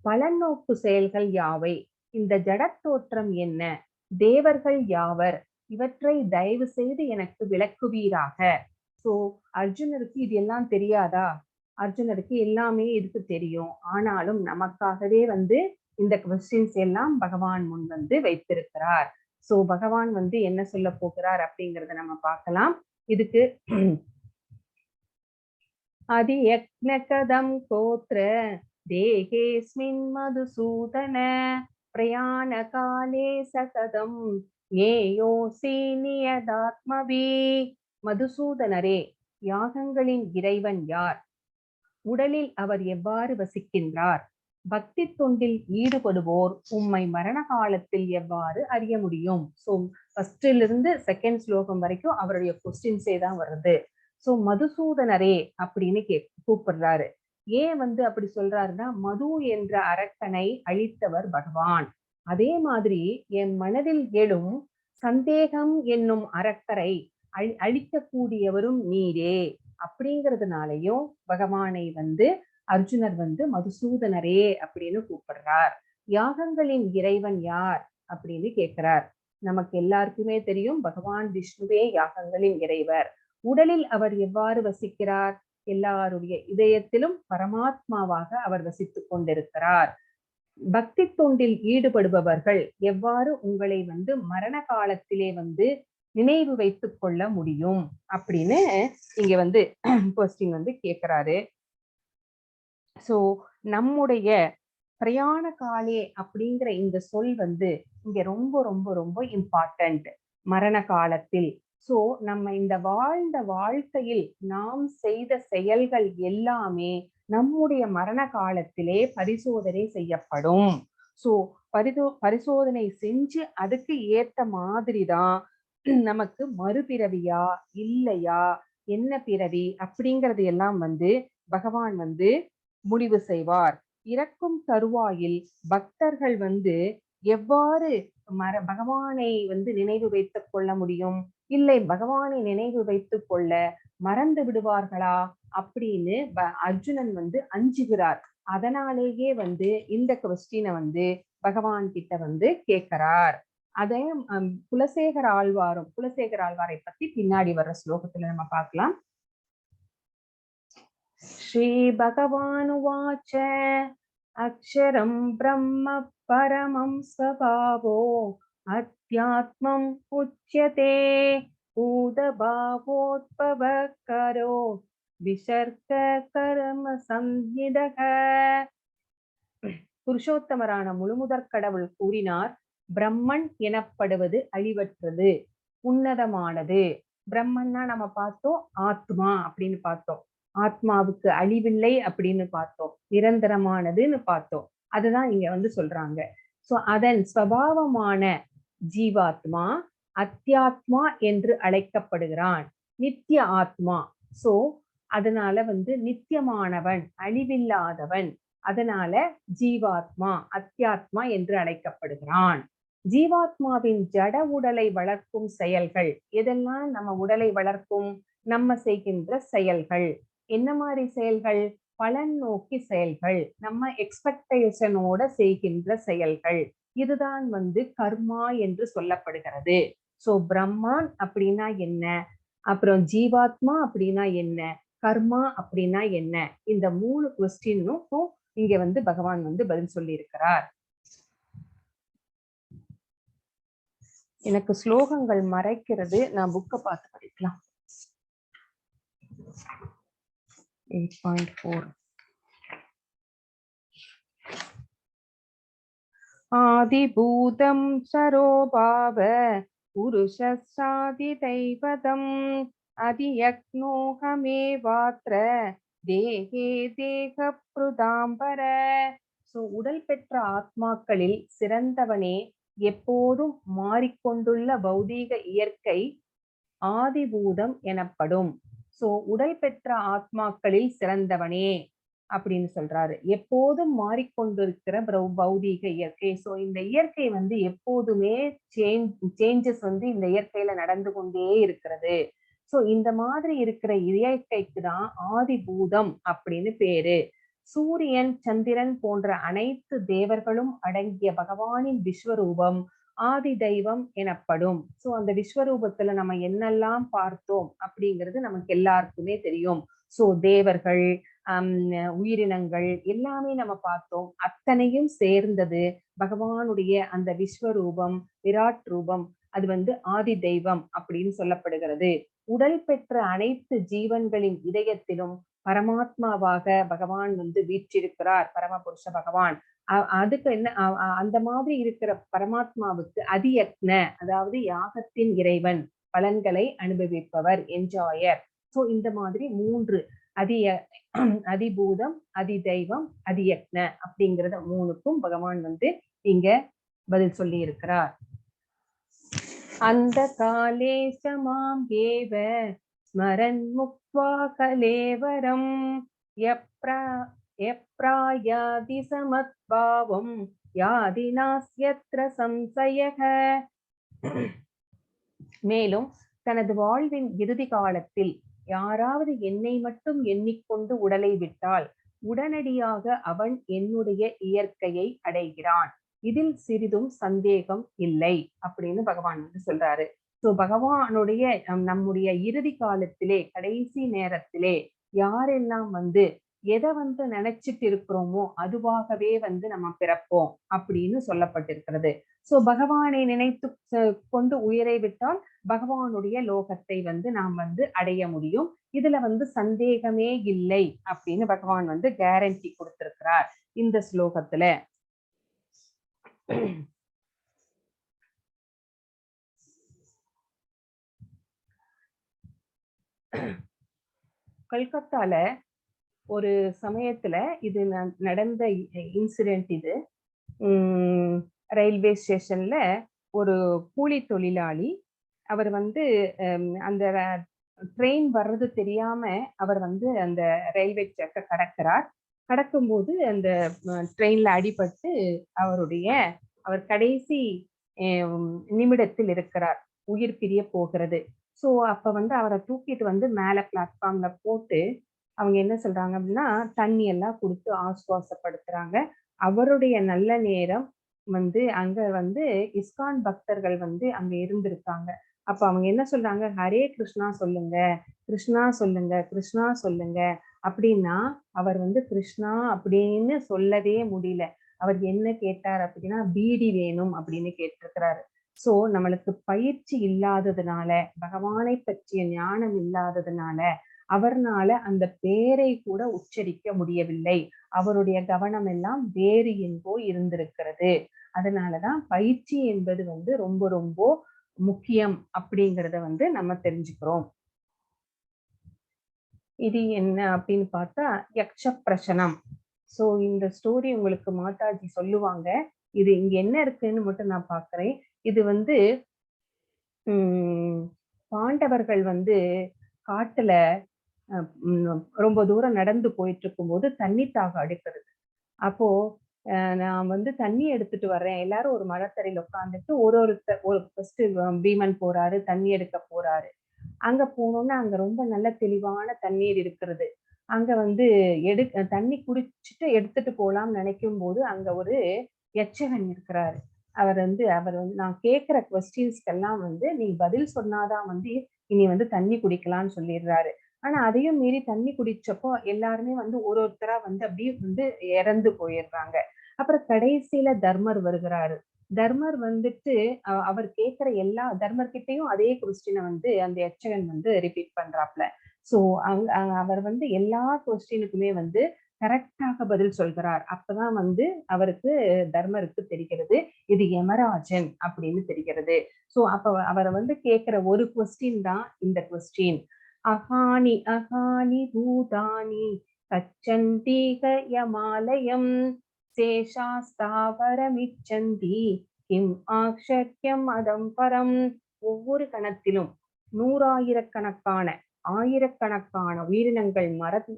பலநோக்கு செயல்கள் யாவை, இந்த ஜடத்தோற்றம் என்ன, தேவர்கள் யாவர், இவற்றை தயவு செய்து எனக்கு விளக்குவீராக. சோ அர்ஜுனருக்கு இது எல்லாம் தெரியாதா? அர்ஜுனருக்கு எல்லாமே இதுக்கு தெரியும். ஆனாலும் நமக்காகவே வந்து இந்த கொஸ்டின்ஸ் எல்லாம் பகவான் முன் வந்து வைத்திருக்கிறார். சோ பகவான் வந்து என்ன சொல்ல போகிறார் அப்படிங்கறத நம்ம பார்க்கலாம். இதுக்கு அதி யக்னகதம் கோத்ர தேகேஸ்மின் மதுசூதன பிரயாண காலே சகதம் ஏயோசி நியதாத்மவி. மதுசூதனரே, யாகங்களின் இறைவன் யார், உடலில் அவர் எவ்வாறு வசிக்கின்றார், பக்தி தொண்டில் ஈடுபடுவோர் உம்மை மரண காலத்தில் எவ்வாறு அறிய முடியும். சோ ஃபர்ஸ்ட்ல இருந்து செகண்ட் ஸ்லோகம் வரைக்கும் அவருடைய கொஸ்டின்ஸே தான் வருது. சோ மதுசூதனரே அப்படின்னு கூப்பிடுறாரு. ஏன் வந்து அப்படி சொல்றாருன்னா, மது என்ற அரக்கனை அழித்தவர் பகவான். அதே மாதிரி என் மனதில் எழும் சந்தேகம் என்னும் அரக்கரை அழிக்கக்கூடியவரும் நீரே அப்படிங்கிறதுனாலையும் பகவானை வந்து அர்ஜுனர் வந்து மதுசூதனரே அப்படின்னு கூப்பிடுறார். யாகங்களின் இறைவன் யார் அப்படின்னு கேட்கிறார். நமக்கு எல்லாருக்குமே தெரியும், பகவான் விஷ்ணுவே யாகங்களின் இறைவர். உடலில் அவர் எவ்வாறு வசிக்கிறார், எல்லாருடைய இதயத்திலும் பரமாத்மாவாக அவர் வசித்துக் கொண்டிருக்கிறார். பக்தி தொண்டில் ஈடுபடுபவர்கள் எவ்வாறு உங்களை வந்து மரண காலத்திலே வந்து நினைவு வைத்துக் கொள்ள முடியும் அப்படின்னு இங்க வந்து கொஸ்டின் வந்து கேட்கிறாரு. சோ நம்முடைய பிரயாண காலே அப்படிங்கிற இந்த சொல் வந்து இங்க ரொம்ப ரொம்ப ரொம்ப இம்பார்ட்டன்ட். மரண காலத்தில் சோ நம்ம இந்த வாழ்ந்த வாழ்க்கையில் நாம் செய்த செயல்கள் எல்லாமே நம்முடைய மரண காலத்திலே பரிசோதனை செய்யப்படும். சோ பரிசோதனை செஞ்சு அதுக்கு ஏத்த மாதிரிதான் நமக்கு மறுபிறவியா இல்லையா, என்ன பிறவி அப்படிங்கறது எல்லாம் வந்து பகவான் வந்து முடிவு செய்வார். இறக்கும் தருவாயில் பக்தர்கள் வந்து எவ்வாறு பகவானை வந்து நினைவு வைத்துக் கொள்ள முடியும், இல்லை பகவானை நினைவு வைத்துக் கொள்ள மறந்து விடுவார்களா அப்படின்னு அர்ஜுனன் வந்து அஞ்சுகிறார். அதனாலேயே வந்து இந்த கொஸ்டினை வந்து பகவான் கிட்ட வந்து கேட்கிறார். அதே குலசேகர ஆழ்வாரை பத்தி பின்னாடி வர்ற ஸ்லோகத்துல நம்ம பார்க்கலாம். ஸ்ரீ பகவானுவாச்ச அக்ஷரம் பிரம்ம பரமம் ஸ்வபாவோ அத்யாத்மம் உச்யதே பூதபாவோத்பவகரோ விசர்க கர்ம சம்ஹிதக. புருஷோத்தமரான முழுமுதற் கடவுள் கூறினார், பிரம்மன் எனப்படுவது அழிவற்றது, உன்னதமானது. பிரம்மன்னா நம்ம பார்த்தோம், ஆத்மா அப்படின்னு பார்த்தோம். ஆத்மாவுக்கு அழிவில்லை அப்படின்னு பார்த்தோம், நிரந்தரமானதுன்னு பார்த்தோம். அதுதான் இங்க வந்து சொல்றாங்க. சோ அதன் ஸ்வபாவமான ஜீவாத்மா அத்தியாத்மா என்று அழைக்கப்படுகிறான், நித்திய ஆத்மா. சோ அதனால வந்து நித்தியமானவன், அழிவில்லாதவன். அதனால ஜீவாத்மா அத்தியாத்மா என்று அழைக்கப்படுகிறான். ஜீவாத்மாவின் ஜட உடலை வளர்க்கும் செயல்கள் எதெல்லாம் நம்ம உடலை வளர்க்கும்? நம்ம செய்கின்ற செயல்கள் என்ன மாதிரி செயல்கள்? பலன் நோக்கி செயல்கள், நம்ம எக்ஸ்பெக்டேஷனோட செய்கின்ற செயல்கள், இதுதான் கர்மா என்று சொல்லப்படுகிறது. சோ பிரம்மான் அப்படின்னா என்ன, அப்புறம் ஜீவாத்மா அப்படின்னா என்ன, கர்மா அப்படின்னா என்ன, இந்த 3 கொஸ்டினுக்கும் இங்க பகவான் பதில் சொல்லி இருக்கிறார். எனக்கு ஸ்லோகங்கள் மறைக்கிறது, நான் புக்கை பார்த்து படிக்கலாம். 8.4 ஆதிபூதம் சரோபாவ புருஷாதி தைவதம் அதியக்னோகமேவாத்ர தேகே தேக புருதாம்பர. சோ உடல் பெற்ற ஆத்மாக்களில் சிறந்தவனே, எப்போதும் மாறிக்கொண்டுள்ள பௌதீக இயற்கை ஆதிபூதம் எனப்படும். சோ உடல் பெற்ற ஆத்மாக்களில் சிறந்தவனே அப்படின்னு சொல்றாரு. எப்போதும் மாறிக்கொண்டிருக்கிற பௌதீக இயற்கை. சோ இந்த இயற்கை எப்போதுமே சேஞ்சஸ் இந்த இயற்கையில நடந்து கொண்டே இருக்கிறது. சோ இந்த மாதிரி இருக்கிற இயற்கைக்கு தான் ஆதிபூதம் அப்படின்னு பேரு. சூரியன், சந்திரன் போன்ற அனைத்து தேவர்களும் அடங்கிய பகவானின் விஸ்வரூபம் ஆதி தெய்வம் எனப்படும். சோ அந்த விஸ்வரூபத்துல நம்ம என்னெல்லாம் பார்த்தோம் அப்படிங்கிறது நமக்கு எல்லாருக்குமே தெரியும். சோ தேவர்கள், உயிரினங்கள் எல்லாமே நம்ம பார்த்தோம். அத்தனையும் சேர்ந்தது பகவானுடைய அந்த விஸ்வரூபம், விராட் ரூபம். அது ஆதி தெய்வம் அப்படின்னு சொல்லப்படுகிறது. உடல் பெற்ற அனைத்து ஜீவன்களின் இதயத்திலும் பரமாத்மாவாக பகவான் வீற்றிருக்கிறார், பரமபுருஷ பகவான். அதுக்கு என்ன, அந்த மாதிரி இருக்கிற பரமாத்மாவுக்கு அதியக்ன, அதாவது யாகத்தின் இறைவன், பலன்களை அனுபவிப்பவர், என்ஜாயர். சோ இந்த மாதிரி 3 அதிபூதம், அதிதெய்வம், அதியக்ன அப்படிங்கிறத 3க்கும் பகவான் இங்க பதில் சொல்லி இருக்கிறார். அந்த காலே சமாம் ஏவ ஸ்மரன் முக்த்வா கலேவரம் யப்ராயாதி சமத்பாவம் யாதி நாஸ்யத்ர சம்சயக. மேலும் தனது வாழ்வின் இறுதி காலத்தில் யாராவது என்னை மட்டும் எண்ணிக்கொண்டு உடலை விட்டால் உடனடியாக அவன் என்னுடைய இயற்கையை அடைகிறான், இதில் சிறிதும் சந்தேகம் இல்லை அப்படின்னு பகவான் சொல்றாரு. சோ பகவானுடைய நம்முடைய இறுதி காலத்திலே, கடைசி நேரத்திலே யாரெல்லாம் எதை நினைச்சிட்டு இருக்கிறோமோ அதுவாகவே நம்ம பிறப்போம் அப்படின்னு சொல்லப்பட்டிருக்கிறது. சோ பகவானை நினைத்து கொண்டு உயிரை விட்டால் பகவானுடைய லோகத்தை நாம் அடைய முடியும். இதுல சந்தேகமே இல்லை அப்படின்னு பகவான் கேரண்டி கொடுத்திருக்கிறார் இந்த ஸ்லோகத்துல. கல்கத்தால ஒரு சமயத்துல இது நடந்த இன்சிடென்ட். இது ரயில்வே ஸ்டேஷன்ல ஒரு கூலி தொழிலாளி, அவர் அந்த ட்ரெயின் வர்றது தெரியாம அவர் அந்த ரயில்வே ட்ராக்கை கடக்கிறார். கடக்கும்போது அந்த ட்ரெயின்ல அடிபட்டு அவர் கடைசி நிமிடத்தில் இருக்கிறார், உயிர் பிரிய போகிறது. சோ அப்ப அவரை தூக்கிட்டு மேல பிளாட்ஃபார்ம்ல போட்டு அவங்க என்ன சொல்றாங்க அப்படின்னா, தண்ணி எல்லாம் கொடுத்து ஆசுவாசப்படுத்துறாங்க. அவருடைய நல்ல நேரம் அங்க இஸ்கான் பக்தர்கள் அங்க இருந்திருக்காங்க. அப்ப அவங்க என்ன சொல்றாங்க, ஹரே கிருஷ்ணா சொல்லுங்க, கிருஷ்ணா சொல்லுங்க, கிருஷ்ணா சொல்லுங்க அப்படின்னா அவர் கிருஷ்ணா அப்படின்னு சொல்லவே முடியல. அவர் என்ன கேட்டார் அப்படின்னா, பீடி வேணும் அப்படின்னு கேட்டிருக்கிறாரு. சோ நம்மளுக்கு பயிற்சி இல்லாததுனால, பகவானை பற்றிய ஞானம் இல்லாததுனால அவர்னால அந்த பேரை கூட உச்சரிக்க முடியவில்லை. அவருடைய கவனம் எல்லாம் வேறு எங்கோ இருந்திருக்கிறது. அதனாலதான் பயிற்சி என்பது ரொம்ப ரொம்ப முக்கியம் அப்படிங்கிறத நம்ம தெரிஞ்சுக்கிறோம். இது என்ன அப்படின்னு பார்த்தா யக்ஷ பிரசனம். சோ இந்த ஸ்டோரி உங்களுக்கு மாதாஜி சொல்லுவாங்க. இது இங்க என்ன இருக்குன்னு மட்டும் நான் பாக்குறேன். இது பாண்டவர்கள் காட்டுல ரொம்ப தூரம் நடந்து போயிட்டு இருக்கும்போது தண்ணி தாக அடிக்கிறது. அப்போ நான் வந்து தண்ணி எடுத்துட்டு வர்றேன். எல்லாரும் ஒரு மரத்தடியில உட்கார்ந்துட்டு ஒரு ஃபர்ஸ்ட் பீமன் போறாரு, தண்ணி எடுக்க போறாரு. அங்க போனோம்னா அங்க ரொம்ப நல்ல தெளிவான தண்ணீர் இருக்கிறது. அங்க வந்து தண்ணி குடிச்சுட்டு எடுத்துட்டு போலாம்னு நினைக்கும்போது, அங்க ஒரு எச்சகன் இருக்கிறாரு. அவர் வந்து நான் கேட்கிற கொஸ்டின்ஸ்க்கெல்லாம் வந்து நீ பதில் சொன்னாதான் வந்து இனி வந்து தண்ணி குடிக்கலாம்னு சொல்லிடுறாரு. ஆனா அதையும் மீறி தண்ணி குடிச்சப்போ எல்லாருமே வந்து ஒருத்தரா வந்து அப்படியே வந்து இறந்து போயிடுறாங்க. அப்புறம் கடைசியில தர்மர் வருகிறாரு. தர்மர் வந்துட்டு அவர் கேட்கிற தர்மர் கிட்டயும் அதே கொஸ்டினை வந்து அந்த யட்சகன் வந்து ரிப்பீட் பண்றாப்ல. சோ அவர் வந்து எல்லா கொஸ்டினுக்குமே வந்து கரெக்டாக பதில் சொல்கிறார். அப்பதான் வந்து அவருக்கு தர்மருக்கு தெரிகிறது இது யமராஜன் அப்படின்னு தெரிகிறது. சோ அப்ப அவரை வந்து கேட்கிற ஒரு கொஸ்டின் தான் இந்த கொஸ்டின். அகானி அகானி பூதானி கச்சந்தி யமாலயம் சேஷாஸ்தாவரமிச்சந்தி கிம் ஆக்ஷர்யம் அதம் பரம். ஒவ்வொரு கணத்திலும் நூறாயிரக்கணக்கான ஆயிரக்கணக்கான உயிரினங்கள்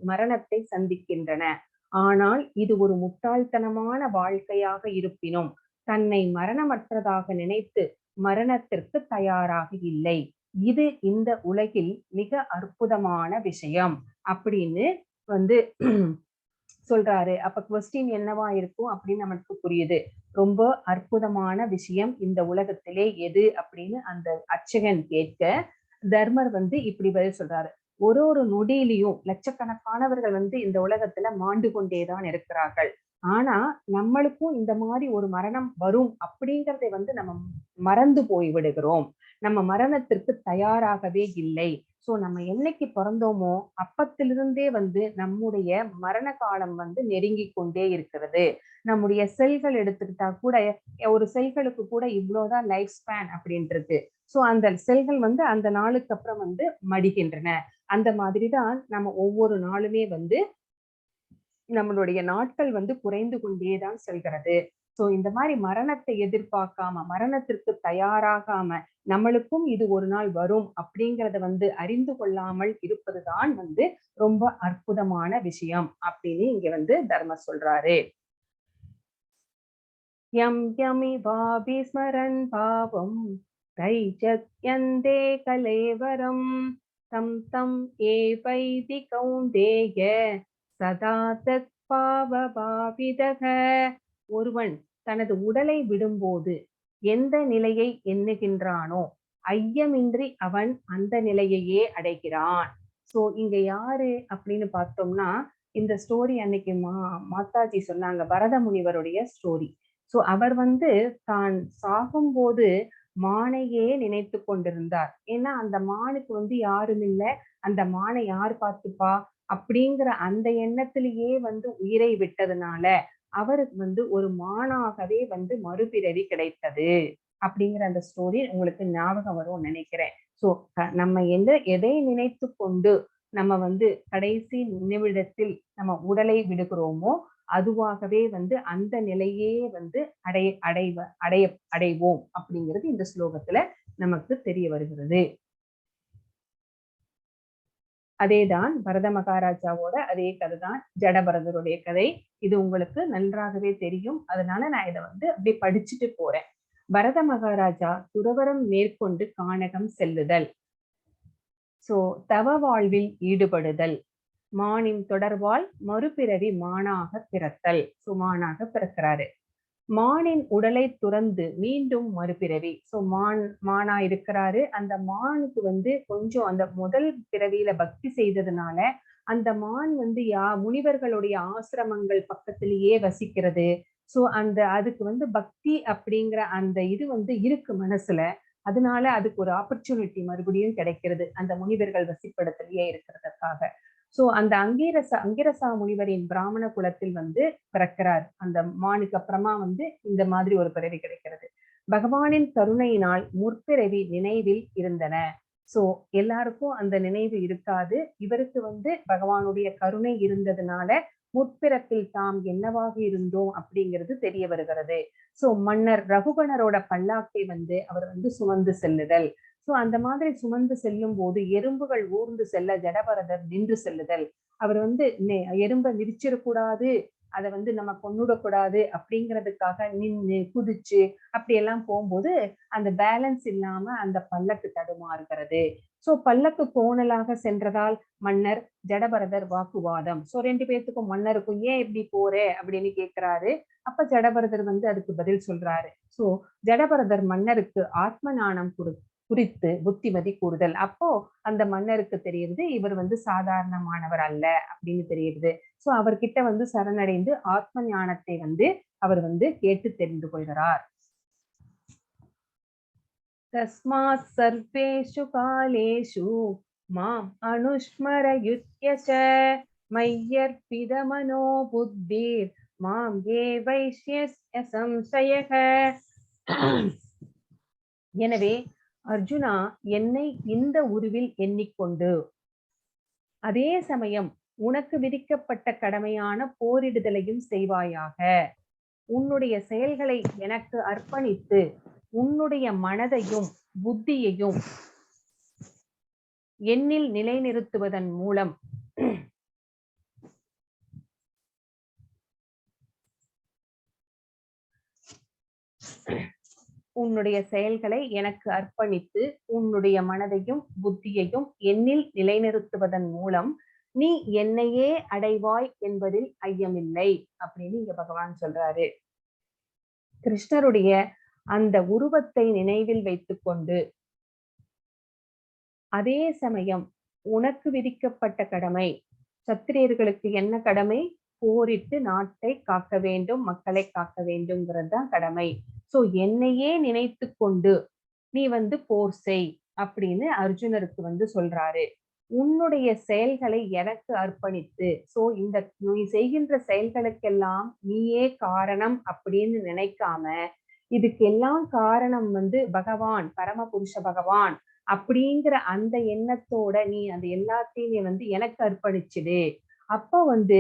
மரணத்தை சந்திக்கின்றன. ஆனால் இது ஒரு முட்டாள்தனமான வாழ்க்கையாக இருப்பினும் தன்னை மரணமற்றதாக நினைத்து மரணத்திற்கு தயாராக இல்லை. இது இந்த உலகில் மிக அற்புதமான விஷயம் அப்படின்னு வந்து சொல்றாரு. அப்ப கொஸ்டின் என்னவா இருக்கும் அப்படின்னு நமக்கு புரியுது. ரொம்ப அற்புதமான விஷயம் இந்த உலகத்திலே எது அப்படின்னு அந்த அர்ச்சகன் கேட்க தர்மர் வந்து இப்படி பதில் சொல்றாரு. ஒரு நொடியிலையும் லட்சக்கணக்கானவர்கள் வந்து இந்த உலகத்துல மாண்டு கொண்டேதான் இருக்கிறார்கள். ஆனா நம்மளுக்கும் இந்த மாதிரி ஒரு மரணம் வரும் அப்படிங்கறதை வந்து நம்ம மறந்து போய் விடுகிறோம். நம்ம மரணத்திற்கு தயாராகவே இல்லை. சோ நம்ம என்னைக்கு பிறந்தோமோ அப்பத்திலிருந்தே வந்து நம்முடைய மரண காலம் வந்து நெருங்கி கொண்டே இருக்கிறது. நம்முடைய செல்கள் எடுத்துக்கிட்டா கூட ஒரு செல்களுக்கு கூட இவ்வளவுதான் லைஃப் ஸ்பேன் அப்படின்றது. சோ அந்த செல்கள் வந்து அந்த நாளுக்கு அப்புறம் வந்து மடிகின்றன. அந்த மாதிரிதான் நம்ம ஒவ்வொரு நாளுமே வந்து நம்மளுடைய நாட்கள் வந்து குறைந்து கொண்டேதான் செல்கிறது. சோ இந்த மாதிரி மரணத்தை எதிர்பார்க்காம மரணத்திற்கு தயாராகாம நம்மளுக்கும் இது ஒரு நாள் வரும் அப்படிங்கறத வந்து அறிந்து கொள்ளாமல் இருப்பதுதான் வந்து ரொம்ப அற்புதமான விஷயம் அப்படின்னு இங்க வந்து தர்மர் சொல்றாரு. யம் யமி வாபி ஸ்மரன் பாவம் தைஜத்யந்தே கலேவரம் தம் தம் ஏவைதி கௌந்தேய சதா தத் பாவபாவிதக. ஒருவன் தனது உடலை விடும்போது எந்த நிலையை எண்ணுகின்றானோ ஐயமின்றி அவன் அந்த நிலையையே அடைகிறான். சோ இங்க யாரு அப்படின்னு பார்த்தோம்னா இந்த ஸ்டோரி அன்னைக்கு மாதாஜி சொன்னாங்க, பரத முனிவருடைய ஸ்டோரி. சோ அவர் வந்து தான் சாகும்போது மானையே நினைத்து கொண்டிருந்தார். ஏன்னா அந்த மானுக்கு வந்து யாரும் இல்லை, அந்த மானை யார் பார்த்துப்பா அப்படிங்கிற அந்த எண்ணத்திலேயே வந்து உயிரை விட்டதுனால அவருக்கு வந்து ஒரு மானாகவே வந்து மறுபிறவி கிடைத்தது அப்படிங்கிற அந்த ஸ்டோரி உங்களுக்கு ஞாபகம் வரும்னு நினைக்கிறேன். சோ நம்ம எதை நினைத்து கொண்டு நம்ம வந்து கடைசி நிமிடத்தில் நம்ம உடலை விடுகிறோமோ அதுவாகவே வந்து அந்த நிலையே வந்து அடைவோம் அப்படிங்கிறது இந்த ஸ்லோகத்துல நமக்கு தெரிய வருகிறது. அதேதான் பரத மகாராஜாவோட அதே கதைதான் ஜடபரதருடைய கதை. இது உங்களுக்கு நன்றாகவே தெரியும். அதனால நான் இதை வந்து அப்படியே படிச்சுட்டு போறேன். பரத மகாராஜா துறவரம் மேற்கொண்டு கானகம் செல்லுதல். சோ தவ வாழ்வில் ஈடுபடுதல், மானின் தொடர்பால் மறுபிறவி மானாக பிறத்தல். மானாக பிறக்கிறாரு. மானின் உடலை துறந்து மீண்டும் மறுபிறவி. சோ மானா இருக்கிறாரு. அந்த மானுக்கு வந்து கொஞ்சம் அந்த முதல் பிறவியில பக்தி செய்ததுனால அந்த மான் வந்து முனிவர்களுடைய ஆசிரமங்கள் பக்கத்திலேயே வசிக்கிறது. சோ அதுக்கு வந்து பக்தி அப்படிங்கிற அந்த இது வந்து இருக்கு மனசுல. அதனால அதுக்கு ஒரு ஆப்பர்ச்சுனிட்டி மறுபடியும் கிடைக்கிறது அந்த முனிவர்கள் வசிப்பிடத்திலேயே இருக்கிறதுக்காக. சோ அந்த அங்கிரசா முனிவரின் பிராமண குலத்தில் வந்து பிறக்கிறார். அந்த மானுக்கு அப்புறமா வந்து இந்த மாதிரி ஒரு பிறவி கிடைக்கிறது. பகவானின் கருணையினால் முற்பிறவி நினைவில் இருந்தன. சோ எல்லாருக்கும் அந்த நினைவு இருக்காது. இவருக்கு வந்து பகவானுடைய கருணை இருந்ததுனால முற்பிறப்பில் தாம் என்னவாக இருந்தோம் அப்படிங்கிறது தெரிய வருகிறது. சோ மன்னர் ரகுகணரோட பல்லாக்கை வந்து அவர் வந்து சுமந்து செல்லுதல். சோ அந்த மாதிரி சுமந்து செல்லும் போது எறும்புகள் ஊர்ந்து செல்ல ஜடபரதர் நின்று செல்லுதல். அவர் வந்து எறும்பை மிதிச்சிடக்கூடாது அதை வந்து நம்ம கொன்னுடக்கூடாது அப்படிங்கிறதுக்காக நின்று குதிச்சு அப்படியெல்லாம் போகும்போது அந்த பேலன்ஸ் இல்லாம அந்த பல்லக்கு தடுமாறுகிறது. சோ பல்லக்கு கோணலாக சென்றதால் மன்னர் ஜடபரதர் வாக்குவாதம். சோ 2 பேத்துக்கும் மன்னருக்கும் ஏன் இப்படி போறே அப்படின்னு கேட்கிறாரு. அப்ப ஜடபரதர் வந்து அதுக்கு பதில் சொல்றாரு. சோ ஜடபரதர் மன்னருக்கு ஆத்ம ஞானம் குறித்து புத்திமதி கூறுதல். அப்போ அந்த மன்னருக்கு தெரியுது இவர் வந்து சாதாரணமானவர் அல்ல அப்படின்னு தெரியுது. சோ அவர்கிட்ட வந்து சரணடைந்து ஆத்ம ஞானத்தை வந்து அவர் வந்து கேட்டு தெரிந்து கொள்கிறார். தஸ்மாத் சர்வேஷு காலேஷு மாம் அனுஸ்மரயுத்ய ச மய்யர்பித மனோ புத்திர் மாம் ஏ வைஷ்யஸ்ய சம்சயக. எனவே அர்ஜுனா, என்னை இந்த உருவில் எண்ணிக்கொண்டு அதே சமயம் உனக்கு விதிக்கப்பட்ட கடமையான போரிடுதலையும் செய்வாயாக. உன்னுடைய செயல்களை எனக்கு அர்ப்பணித்து உன்னுடைய மனதையும் புத்தியையும் என்னில் நிலைநிறுத்துவதன் மூலம் உன்னுடைய செயல்களை எனக்கு அர்ப்பணித்து உன்னுடைய மனதையும் புத்தியையும் என்னில் நிலைநிறுத்துவதன் மூலம் நீ என்னையே அடைவாய் என்பதில் ஐயமில்லை அப்படின்னு இங்க பகவான் சொல்றாரு. கிருஷ்ணருடைய அந்த உருவத்தை நினைவில் வைத்துக்கொண்டு அதே சமயம் உனக்கு விதிக்கப்பட்ட கடமை, சத்திரியர்களுக்கு என்ன கடமை? போரிட்டு நாட்டை காக்க வேண்டும், மக்களை காக்க வேண்டும்ங்கிறது தான் கடமை. சோ என்னையே நினைத்து கொண்டு நீ வந்து போர் செய் அப்படின்னு அர்ஜுனருக்கு வந்து சொல்றாரு. உன்னுடைய செயல்களை எனக்கு அர்ப்பணித்து, சோ இந்த நீ செய்கின்ற செயல்களுக்கெல்லாம் நீயே காரணம் அப்படின்னு நினைக்காம, இதுக்கெல்லாம் காரணம் வந்து பகவான், பரமபுருஷ பகவான் அப்படிங்கிற அந்த எண்ணத்தோட நீ அந்த எல்லாத்தையும் நீ வந்து எனக்கு அர்ப்பணிச்சுடு. அப்ப வந்து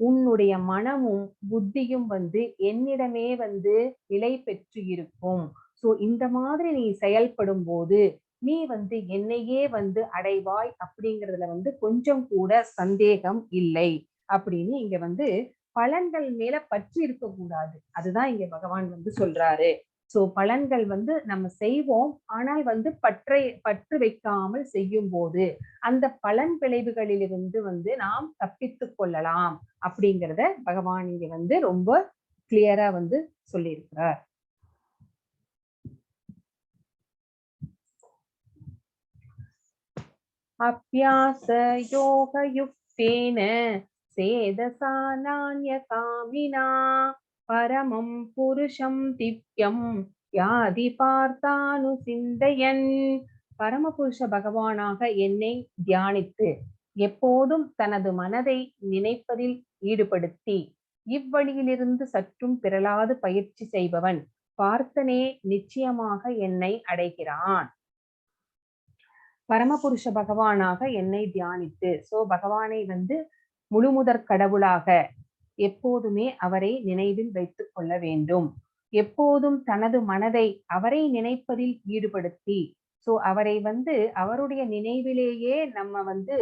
உன்னுடைய மனமும் புத்தியும் வந்து என்னிடமே வந்து நிலை பெற்று இருக்கும். சோ இந்த மாதிரி நீ செயல்படும் போது நீ வந்து என்னையே வந்து அடைவாய் அப்படிங்கிறதுல வந்து கொஞ்சம் கூட சந்தேகம் இல்லை அப்படின்னு இங்க வந்து பலன்கள் மேல பற்று இருக்க கூடாது. அதுதான் இங்க பகவான் வந்து சொல்றாரு. சோ பலன்கள் வந்து நம்ம செய்வோம், ஆனால் வந்து பற்று வைக்காமல் செய்யும் போது அந்த பலன் விளைவுகளிலிருந்து வந்து நாம் தப்பித்து கொள்ளலாம் அப்படிங்கிறத பகவான் இங்க வந்து ரொம்ப கிளியரா வந்து சொல்லியிருக்கிறார். அப்யாச யோக யுக்தேன சேதசா நான்ய காமினா பரமம் புருஷம் திவ்யம் யாதி பார்த்தானு சிந்தையன். பரமபுருஷ பகவானாக என்னை தியானித்து எப்போதும் தனது மனதை நினைப்பதில் ஈடுபடுத்தி இவ்வழியிலிருந்து சற்றும் பிறளாது பயிற்சி செய்பவன் பார்த்தனே நிச்சயமாக என்னை அடைகிறான். பரமபுருஷ பகவானாக என்னை தியானித்து, சோ பகவானை வந்து முழுமுதற் கடவுளாக எப்போதுமே அவரை நினைவில் வைத்துக் கொள்ள வேண்டும். எப்போதும் தனது மனதை அவரை நினைப்பதில் ஈடுபடுத்தி, சோ அவரை வந்து அவருடைய நினைவிலேயே நம்ம வந்து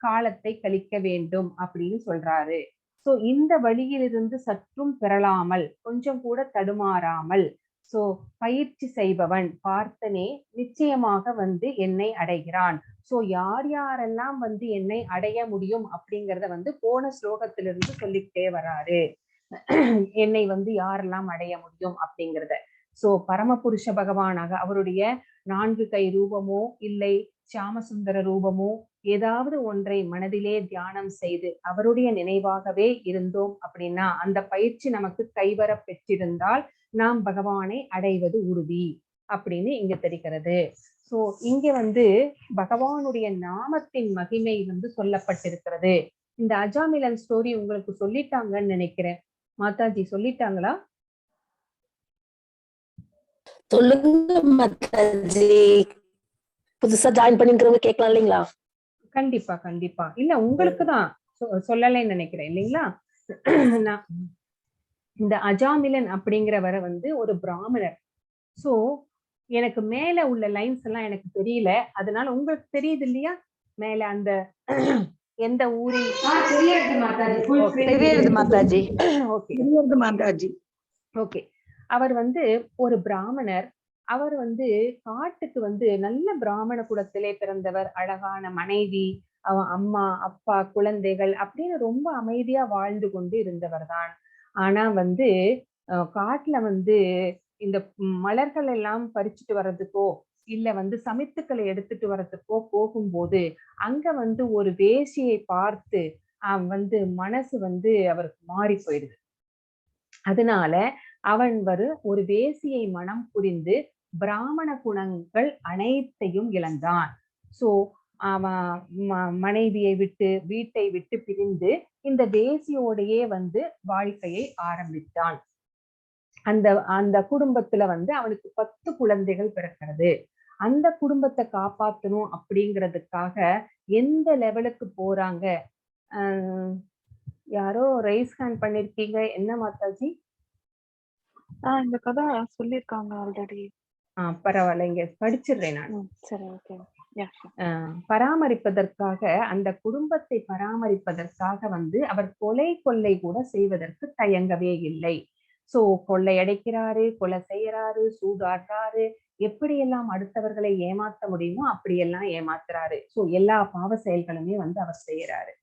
காலத்தை கழிக்க வேண்டும் அப்படின்னு சொல்றாரு. சோ இந்த வழியிலிருந்து சற்றும் பெறலாமல், கொஞ்சம் கூட தடுமாறாமல் சோ பயிற்சி செய்பவன் பார்த்தனே நிச்சயமாக வந்து என்னை அடைகிறான். சோ யார் யாரெல்லாம் வந்து என்னை அடைய முடியும் அப்படிங்கிறத வந்து போன ஸ்லோகத்திலிருந்து சொல்லிக்கிட்டே வராரு. என்னை வந்து யாரெல்லாம் அடைய முடியும் அப்படிங்கிறத. சோ பரமபுருஷ பகவானாக அவருடைய 4 கை ரூபமோ இல்லை சியாமசுந்தர ரூபமோ ஏதாவது ஒன்றை மனதிலே தியானம் செய்து அவருடைய நினைவாகவே இருந்தோம் அப்படின்னா, அந்த பயிற்சி நமக்கு கைவர பெற்றிருந்தால் நாம் பகவானை அடைவது உறுதி அப்படின்னு இங்க தெரிகிறது. சோ இங்க வந்து பகவானுடைய நாமத்தின் மகிமை வந்து சொல்லப்பட்டிருக்கிறது. இந்த அஜாமிலன் ஸ்டோரி உங்களுக்கு சொல்லிட்டாங்கன்னு நினைக்கிறேன். மாதாஜி சொல்லிட்டாங்களா? சொல்லுங்க மாதாஜி. புதுசா ஜாயின் பண்ணிருக்கிறவங்க கேட்கலாம் இல்லைங்களா? கண்டிப்பா கண்டிப்பா. இல்ல உங்களுக்குதான் சொல்லலைன்னு நினைக்கிறேன் இல்லைங்களா? இந்த அஜாமிலன் அப்படிங்கிறவரை வந்து ஒரு பிராமணர். சோ எனக்கு மேல உள்ள லைன்ஸ் எல்லாம் எனக்கு தெரியல, அதனால உங்களுக்கு தெரியுது இல்லையா மேல அந்த எந்த ஊரில்? தெரியுது மாதாஜி. ஓகே தெரியுது மாதாஜி. ஓகே. அவர் வந்து ஒரு பிராமணர். அவர் வந்து காட்டுக்கு வந்து நல்ல பிராமண குலத்திலே பிறந்தவர். அழகான மனைவி, அம்மா, அப்பா, குழந்தைகள் அப்படின்னு ரொம்ப அமைதியா வாழ்ந்து கொண்டு இருந்தவர் தான். ஆனா வந்து காட்டுல வந்து இந்த மலர்கள் எல்லாம் பறிச்சுட்டு வர்றதுக்கோ, இல்ல வந்து சமித்துக்களை எடுத்துட்டு வர்றதுக்கோ போகும்போது, அங்க வந்து ஒரு வேசியை பார்த்து வந்து மனசு வந்து அவருக்கு மாறி போயிடுது. அதனால அவன் ஒரு வேசியை மனம் புரிந்து பிராமண குணங்கள் அனைத்தையும் இழந்தான். சோ அவன் மனைவியை விட்டு வீட்டை விட்டு பிரிந்து இந்த வேசியோடையே வந்து வாழ்க்கையை ஆரம்பித்தான். அந்த அந்த குடும்பத்துல வந்து அவனுக்கு 10 குழந்தைகள் பிறக்கிறது. அந்த குடும்பத்தை காப்பாத்தணும் அப்படிங்கிறதுக்காக எந்த லெவலுக்கு போறாங்க? யாரோ ரைஸ் ஹேண்ட் பண்ணிருக்கீங்க, என்ன மாதாஜி? இந்த கதை சொல்லிருக்காங்க ஆல்ரெடி. பரவாயில்ல, இங்க படிச்சிடுறேன் நான். சரி, ஓகே. பராமரிப்பதற்காக, அந்த குடும்பத்தை பராமரிப்பதற்காக வந்து அவர் கொள்ளை கூட செய்வதற்கு தயங்கவே இல்லை. சோ கொள்ளையடைக்கிறாரு, கொலை செய்யறாரு, சூதாடுறாரு, எப்படியெல்லாம் அடுத்தவர்களை ஏமாத்த முடியுமோ அப்படியெல்லாம் ஏமாத்துறாரு. சோ எல்லா பாவ செயல்களுமே வந்து அவர் செய்யறாரு.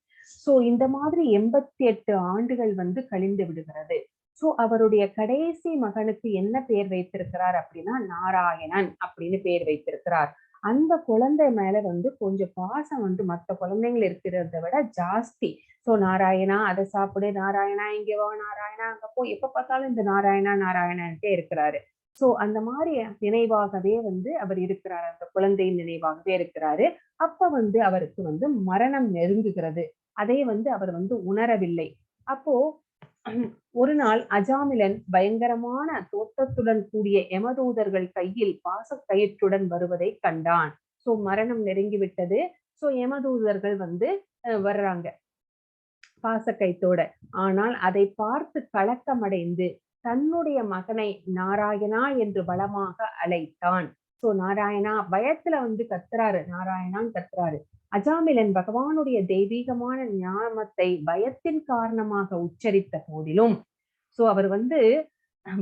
சோ இந்த மாதிரி 88 ஆண்டுகள் வந்து கழிந்து விடுகிறது. சோ அவருடைய கடைசி மகனுக்கு என்ன பேர் வைத்திருக்கிறார் அப்படின்னா நாராயணன் அப்படின்னு பேர் வைத்திருக்கிறார். அந்த குழந்தை மேல வந்து கொஞ்சம் பாசம் வந்து மற்ற குழந்தைகள் இருக்கிறத விட ஜாஸ்தி. சோ நாராயணா அதை சாப்பிடு, நாராயணா இங்க வா, நாராயணா அங்க போ, எப்ப பார்த்தாலும் இந்த நாராயணா நாராயணன்ட்டே இருக்கிறாரு. சோ அந்த மாதிரி நினைவாகவே வந்து அவர் இருக்கிறார், அந்த குழந்தையின் நினைவாகவே இருக்கிறாரு. அப்ப வந்து அவருக்கு வந்து மரணம் நெருங்குகிறது. அதை வந்து அவர் வந்து உணரவில்லை. அப்போ ஒரு நாள் அஜாமிலன் பயங்கரமான தோற்றத்துடன் கூடிய யமதூதர்கள் கையில் பாசக்கயிற்றுடன் வருவதை கண்டான். சோ மரணம் நெருங்கிவிட்டது. சோ யமதூதர்கள் வந்து வர்றாங்க பாசக்கயிற்றோட. ஆனால் அதை பார்த்து கலக்கமடைந்து தன்னுடைய மகனை நாராயணா என்று பலமாக அழைத்தான். சோ நாராயணா பயத்துல வந்து கத்துறாரு, நாராயணான்னு கத்துறாரு. அஜாமிலன் பகவானுடைய தெய்வீகமான ஞானத்தை பயத்தின் காரணமாக உச்சரித்த போதிலும், சோ அவர் வந்து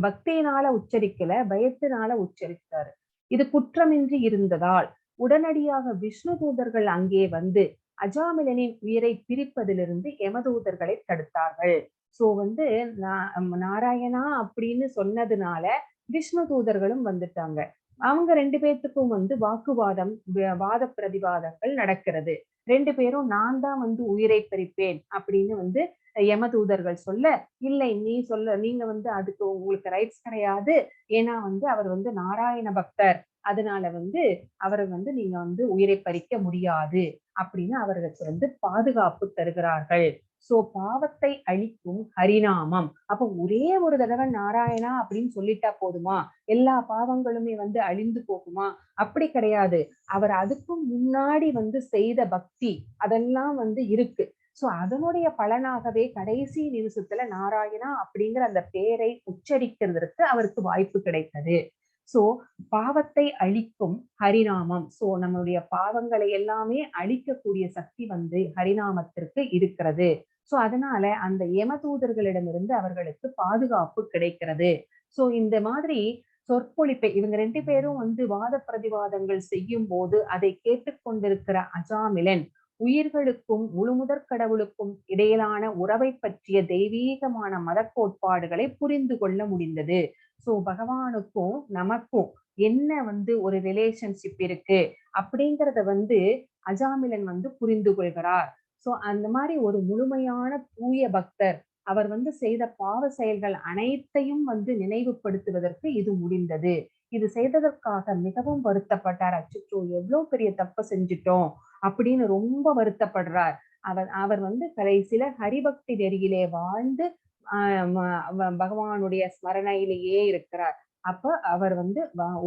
பக்தியினால உச்சரிக்கல, பயத்தினால உச்சரித்தாரு. இது குற்றமின்றி இருந்ததால் உடனடியாக விஷ்ணு தூதர்கள் அங்கே வந்து அஜாமிலனின் உயிரை பிரிப்பதிலிருந்து யமதூதர்களை தடுத்தார்கள். சோ வந்து நாராயணா அப்படின்னு சொன்னதுனால விஷ்ணு தூதர்களும் வந்துட்டாங்க. அவங்க 2 பேத்துக்கும் வந்து வாக்குவாதம், வாத பிரதிவாதங்கள் நடக்கிறது. 2 பேரும் நான் தான் வந்து உயிரை பறிப்பேன் அப்படின்னு வந்து யமதூதர்கள் சொல்ல, இல்லை நீங்க வந்து அதுக்கு உங்களுக்கு ரைட்ஸ் கிடையாது. ஏன்னா வந்து அவர் வந்து நாராயண பக்தர், அதனால வந்து அவரை வந்து நீங்க வந்து உயிரை பறிக்க முடியாது அப்படின்னு அவர்களுக்கு வந்து பாதுகாப்பு தருகிறார்கள். சோ பாவத்தை அழிக்கும் ஹரிநாமம். அப்ப ஒரே ஒரு தடவை நாராயணா அப்படின்னு சொல்லிட்டா போதுமா? எல்லா பாவங்களுமே வந்து அழிந்து போகுமா? அப்படி கிடையாது. அவர் அதுக்கும் முன்னாடி வந்து செய்த பக்தி அதெல்லாம் வந்து இருக்கு. சோ அதனுடைய பலனாகவே கடைசி நிமிஷத்துல நாராயணா அப்படிங்கிற அந்த பேரை உச்சரிக்கிறதுக்கு அவருக்கு வாய்ப்பு கிடைத்தது. சோ பாவத்தை அழிக்கும் ஹரிநாமம். சோ நம்மளுடைய பாவங்களை எல்லாமே அழிக்கக்கூடிய சக்தி வந்து ஹரிநாமத்திற்கு இருக்கிறது. சோ அதனால அந்த யமதூதர்களிடமிருந்து அவர்களுக்கு பாதுகாப்பு கிடைக்கிறது. சோ இந்த மாதிரி சொற்பொழிப்பை இவங்க 2 பேரும் வந்து வாத பிரதிவாதங்கள் செய்யும் போது அதை கேட்டுக்கொண்டிருக்கிற அஜாமிலன் உயிர்களுக்கும் முழுமுதற் கடவுளுக்கும் இடையிலான உறவை பற்றிய தெய்வீகமான மத கோட்பாடுகளை புரிந்து கொள்ள முடிந்தது. சோ பகவானுக்கும் நமக்கும் என்ன வந்து ஒரு ரிலேஷன்ஷிப் இருக்கு அப்படிங்கிறத வந்து அஜாமிலன் வந்து புரிந்து கொள்கிறார். சோ அந்த மாதிரி ஒரு முழுமையான தூய பக்தர் அவர் வந்து செய்த பாவ செயல்கள் அனைத்தையும் வந்து நினைவுபடுத்துவதற்கு இது முடிந்தது. இது செய்ததற்காக மிகவும் வருத்தப்பட்டார். அச்சோ எவ்வளவு பெரிய தப்பு செஞ்சிட்டோம் அப்படின்னு ரொம்ப வருத்தப்படுறார். அவர் வந்து கடைசியில ஹரிபக்தி நெறியிலே வாழ்ந்து பகவானுடைய ஸ்மரணையிலேயே இருக்கிறார். அப்ப அவர் வந்து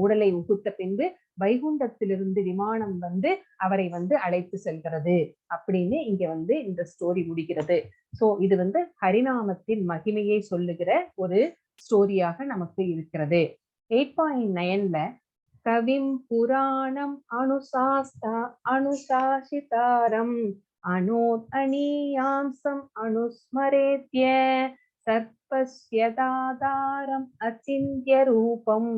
உடலை உகுத்த பின்பு வைகுண்டத்திலிருந்து விமானம் வந்து அவரை வந்து அழைத்து செல்கிறது அப்படின்னு இங்க வந்து இந்த ஸ்டோரி முடிகிறது. சோ இது வந்து ஹரிநாமத்தின் மகிமையை சொல்லுகிற ஒரு ஸ்டோரியாக நமக்கு இருக்கிறது. 8.9ல கவிம் புராணம் அனுசாசிதாரம் அனோத் அணியாம்சம் அனுஸ்மரேத்ய சர்ப்பஸ்யதாதாரம் அச்சிந்திய ரூபம்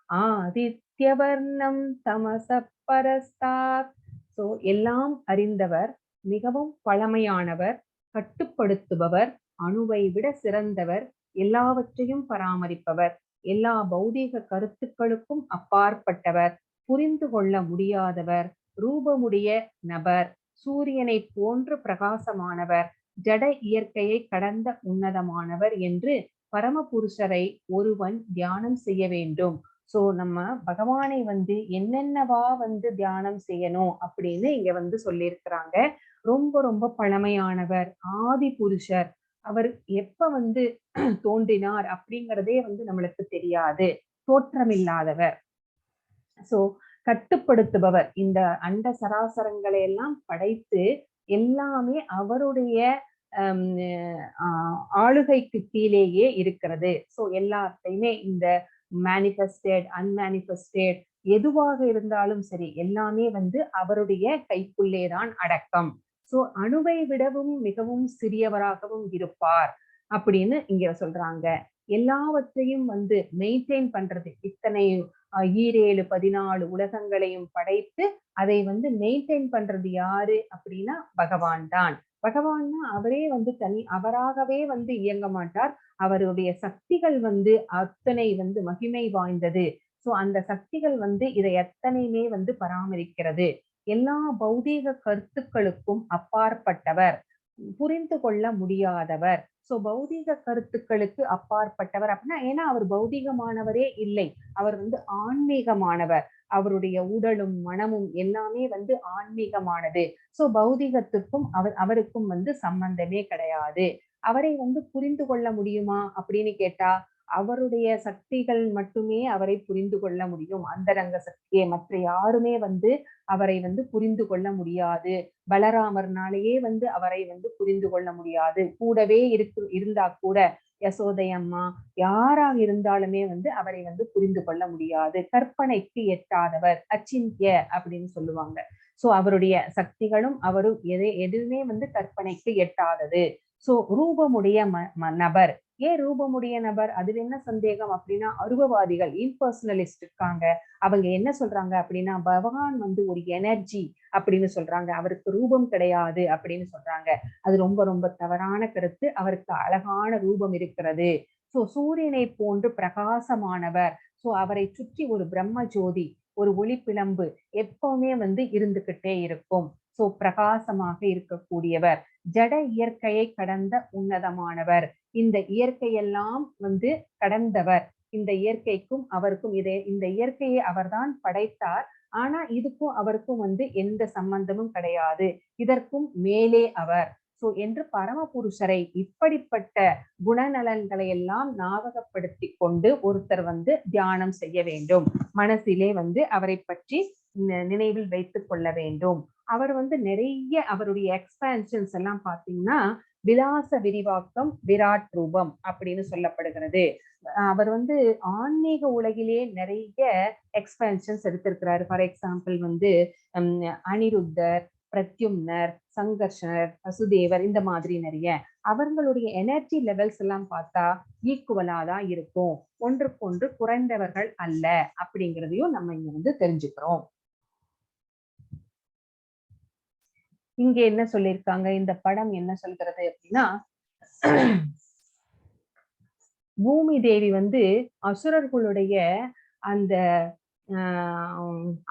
ஆதித்யவர்ணம் தமச பரஸ்தாத். சோ எல்லாம் அறிந்தவர், மிகவும் பழமையானவர், கட்டுப்படுத்துபவர், அணுவை விட சிறந்தவர், எல்லாவற்றையும் பராமரிப்பவர், எல்லா பௌதீக கருத்துக்களுக்கும் அப்பாற்பட்டவர், புரிந்து கொள்ள முடியாதவர், ரூபமுடைய நபர், சூரியனை போன்று பிரகாசமானவர், ஜட இயற்கையை கடந்த உன்னதமானவர் என்று பரமபுருஷரை ஒருவன் தியானம் செய்ய வேண்டும். சோ நம்ம பகவானை என்னென்னவா தியானம் செய்யணும் அப்படின்னு இங்க சொல்லியிருக்கிறாங்க. ரொம்ப ரொம்ப பழமையானவர், ஆதி புருஷர். அவர் எப்ப தோன்றினார் அப்படிங்கிறதே நம்மளுக்கு தெரியாது, தோற்றமில்லாதவர். சோ கட்டுப்படுத்துபவர், இந்த அண்ட சராசரங்களை எல்லாம் படைத்து எல்லாமே அவருடைய ஆளுகைக்கு கீழேயே இருக்கிறது. சோ எல்லாத்தையுமே இந்த மேனிஃபெஸ்டட், அன்மேனிஃபெஸ்டட் எதுவாக இருந்தாலும் சரி, எல்லாமே அவருடைய கைக்குள்ளேதான் அடக்கம். சோ அணுவை விடவும் மிகவும் சிறியவராகவும் இருப்பார் அப்படின்னு இங்க சொல்றாங்க. எல்லாவற்றையும் மெயின்டைன் பண்றது, இத்தனை 14 உலகங்களையும் படைத்து அதை மெயின்டைன் பண்றது யாரு அப்படின்னா பகவான் தான். பகவான்னா அவரே அவராகவே இயங்க மாட்டார். அவருடைய சக்திகள் அத்தனை மகிமை வாய்ந்தது. சோ அந்த சக்திகள் இதை எத்தனையுமே பராமரிக்கிறது. எல்லா பௌதீக கருத்துக்களுக்கும் அப்பாற்பட்டவர், புரிந்து கொள்ள முடியாதவர். சோ பௌதீக கருத்துக்களுக்கு அப்பாற்பட்டவர் அப்படின்னா, ஏன்னா அவர் பௌதீகமானவரே இல்லை, அவர் ஆன்மீகமானவர். அவருடைய உடலும் மனமும் எல்லாமே ஆன்மீகமானது. சோ பௌதீகத்துக்கும் அவருக்கும் சம்பந்தமே கிடையாது. அவரை புரிந்து கொள்ள முடியுமா அப்படின்னு கேட்டா, அவருடைய சக்திகள் மட்டுமே அவரை புரிந்து கொள்ள முடியும், அந்தரங்க சக்தியை. மற்ற யாருமே அவரை புரிந்து கொள்ள முடியாது. பலராமர்னாலேயே அவரை புரிந்து கொள்ள முடியாது. கூடவே இருந்தா கூட யசோதை அம்மா யாராக இருந்தாலுமே அவரை புரிந்து கொள்ள முடியாது. கற்பனைக்கு எட்டாதவர், அச்சிந்திய அப்படின்னு சொல்லுவாங்க. சோ அவருடைய சக்திகளும் அவரும் எதுவுமே கற்பனைக்கு எட்டாதது. சோ ரூபமுடைய நபர். ஏன் ரூபமுடைய நபர்? அதுல என்ன சந்தேகம் அப்படின்னா, அருவவாதிகள், இம்பர்சனலிஸ்ட் இருக்காங்க. அவங்க என்ன சொல்றாங்க அப்படின்னா, பகவான் ஒரு எனர்ஜி அப்படின்னு சொல்றாங்க, அவருக்கு ரூபம் கிடையாது அப்படின்னு சொல்றாங்க. அது ரொம்ப ரொம்ப தவறான கருத்து. அவருக்கு அழகான ரூபம் இருக்கிறது. சோ சூரியனை போன்று பிரகாசமானவர். சோ அவரை சுற்றி ஒரு பிரம்ம ஜோதி, ஒரு ஒளி பிளம்பு எப்பவுமே இருந்துகிட்டே இருக்கும். சோ பிரகாசமாக இருக்கக்கூடியவர், ஜட இயற்கையை கடந்த உன்னதமானவர், இந்த இயற்கையெல்லாம் கடந்தவர். இந்த இயற்கைக்கும் அவருக்கும் இந்த இயற்கையை அவர்தான் படைத்தார். ஆனா இதுக்கும் அவருக்கும் எந்த சம்பந்தமும் கிடையாது, இதற்கும் மேலே அவர். சோ என்று பரமபுருஷரை, இப்படிப்பட்ட குணநலன்களை எல்லாம் ஞாபகப்படுத்தி கொண்டு ஒருத்தர் தியானம் செய்ய வேண்டும். மனசிலே அவரை பற்றி நினைவில் வைத்துக் கொள்ள வேண்டும். அவர் நிறைய அவருடைய எக்ஸ்பான்ஷன்ஸ் எல்லாம் பாத்தீங்கன்னா, விலாச விரிவாக்கம், விராட் ரூபம் அப்படின்னு சொல்லப்படுகிறது. அவர் ஆன்மீக உலகிலே நிறைய எக்ஸ்பான்ஷன்ஸ் எடுத்திருக்கிறாரு. ஃபார் எக்ஸாம்பிள் அனிருத்தர், பிரத்யும்னர், சங்கர்ஷனர், வசுதேவர், இந்த மாதிரி நிறைய அவர்களுடைய எனர்ஜி லெவல்ஸ் எல்லாம் பார்த்தா ஈக்குவலா தான் இருக்கும், ஒன்றுக்கொன்று குறைந்தவர்கள் அல்ல அப்படிங்கிறதையும் நம்ம இங்க தெரிஞ்சுக்கிறோம். இங்க என்ன சொல்லியிருக்காங்க, இந்த படம் என்ன சொல்கிறது அப்படின்னா, பூமி தேவி அசுரர்களுடைய அந்த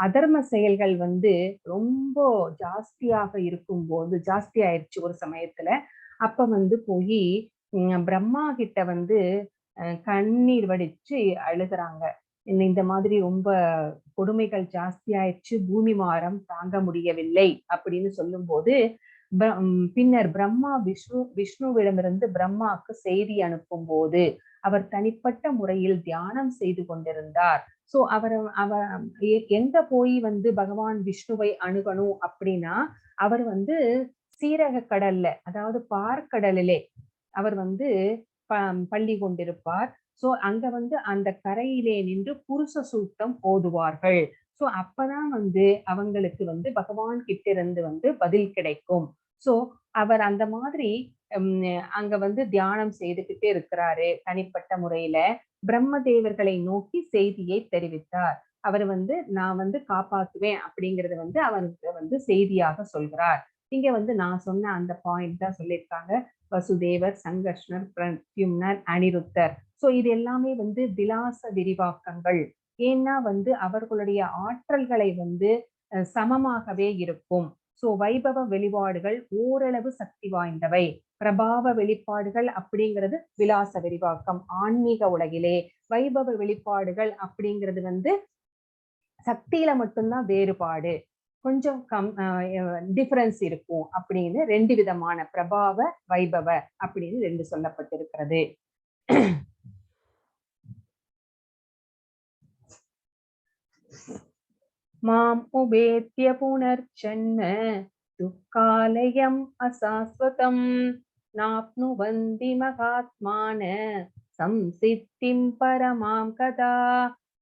அதர்ம செயல்கள் ரொம்ப ஜாஸ்தியாக இருக்கும்போது, ஜாஸ்தி ஆயிடுச்சு ஒரு சமயத்துல. அப்ப போய் பிரம்மா கிட்ட கண்ணீர் வடிச்சு அழுகுறாங்க. இந்த மாதிரி ரொம்ப கொடுமைகள் ஜாஸ்தி ஆயிடுச்சு, பூமி மாறம் தாங்க முடியவில்லை அப்படின்னு சொல்லும் போது, பின்னர் பிரம்மா விஷ்ணுவிடமிருந்து பிரம்மாவுக்கு செய்தி அனுப்பும் போது, அவர் தனிப்பட்ட முறையில் தியானம் செய்து கொண்டிருந்தார். சோ அவர் எங்க போய் பகவான் விஷ்ணுவை அணுகணும் அப்படின்னா, அவர் சீரக கடல்ல, அதாவது பார்க்கடலிலே அவர் பள்ளி கொண்டிருப்பார். சோ அங்க அந்த கரையிலே நின்று புருஷ சூக்தம் ஓதுவார்கள். சோ அப்பதான் அவங்களுக்கு பகவான் கிட்ட இருந்து பதில் கிடைக்கும். சோ அவர் அந்த மாதிரி அங்க வந்து தியானம் செய்துகிட்டே இருக்கிறாரு. தனிப்பட்ட முறையில பிரம்மதேவர்களை நோக்கி செய்தியை தெரிவித்தார். அவர் வந்து நான் வந்து காப்பாத்துவேன் அப்படிங்கறத வந்து அவருக்கு வந்து செய்தியாக சொல்கிறார். இங்க வந்து நான் சொன்ன அந்த பாயிண்ட் தான் சொல்லியிருக்காங்க. வசுதேவர், சங்கர்ஷ்ணர், பிரத்யும்னர், அனிருத்தர். சோ இது எல்லாமே வந்து விலாச விரிவாக்கங்கள். ஏன்னா வந்து அவர்களுடைய ஆற்றல்களை வந்து சமமாகவே இருக்கும். சோ வைபவ வெளிப்பாடுகள் ஓரளவு சக்தி வாய்ந்தவை. பிரபாவ வெளிப்பாடுகள் அப்படிங்கிறது விலாச விரிவாக்கம் ஆன்மீக உலகிலே. வைபவ வெளிப்பாடுகள் அப்படிங்கிறது வந்து சக்தியில மட்டும்தான் வேறுபாடு, கொஞ்சம் டிஃபரன்ஸ் இருக்கும் அப்படின்னு 2 விதமான பிரபாவ வைபவ அப்படின்னு 2 சொல்லப்பட்டிருக்கிறது. மாம் உபேத்ய புனர்ஜன்ம துக்காலயம் அசாஸ்வதம் நாப்னுவந்தி மகாத்மான சம்சித்திம் பரமாம் கதா.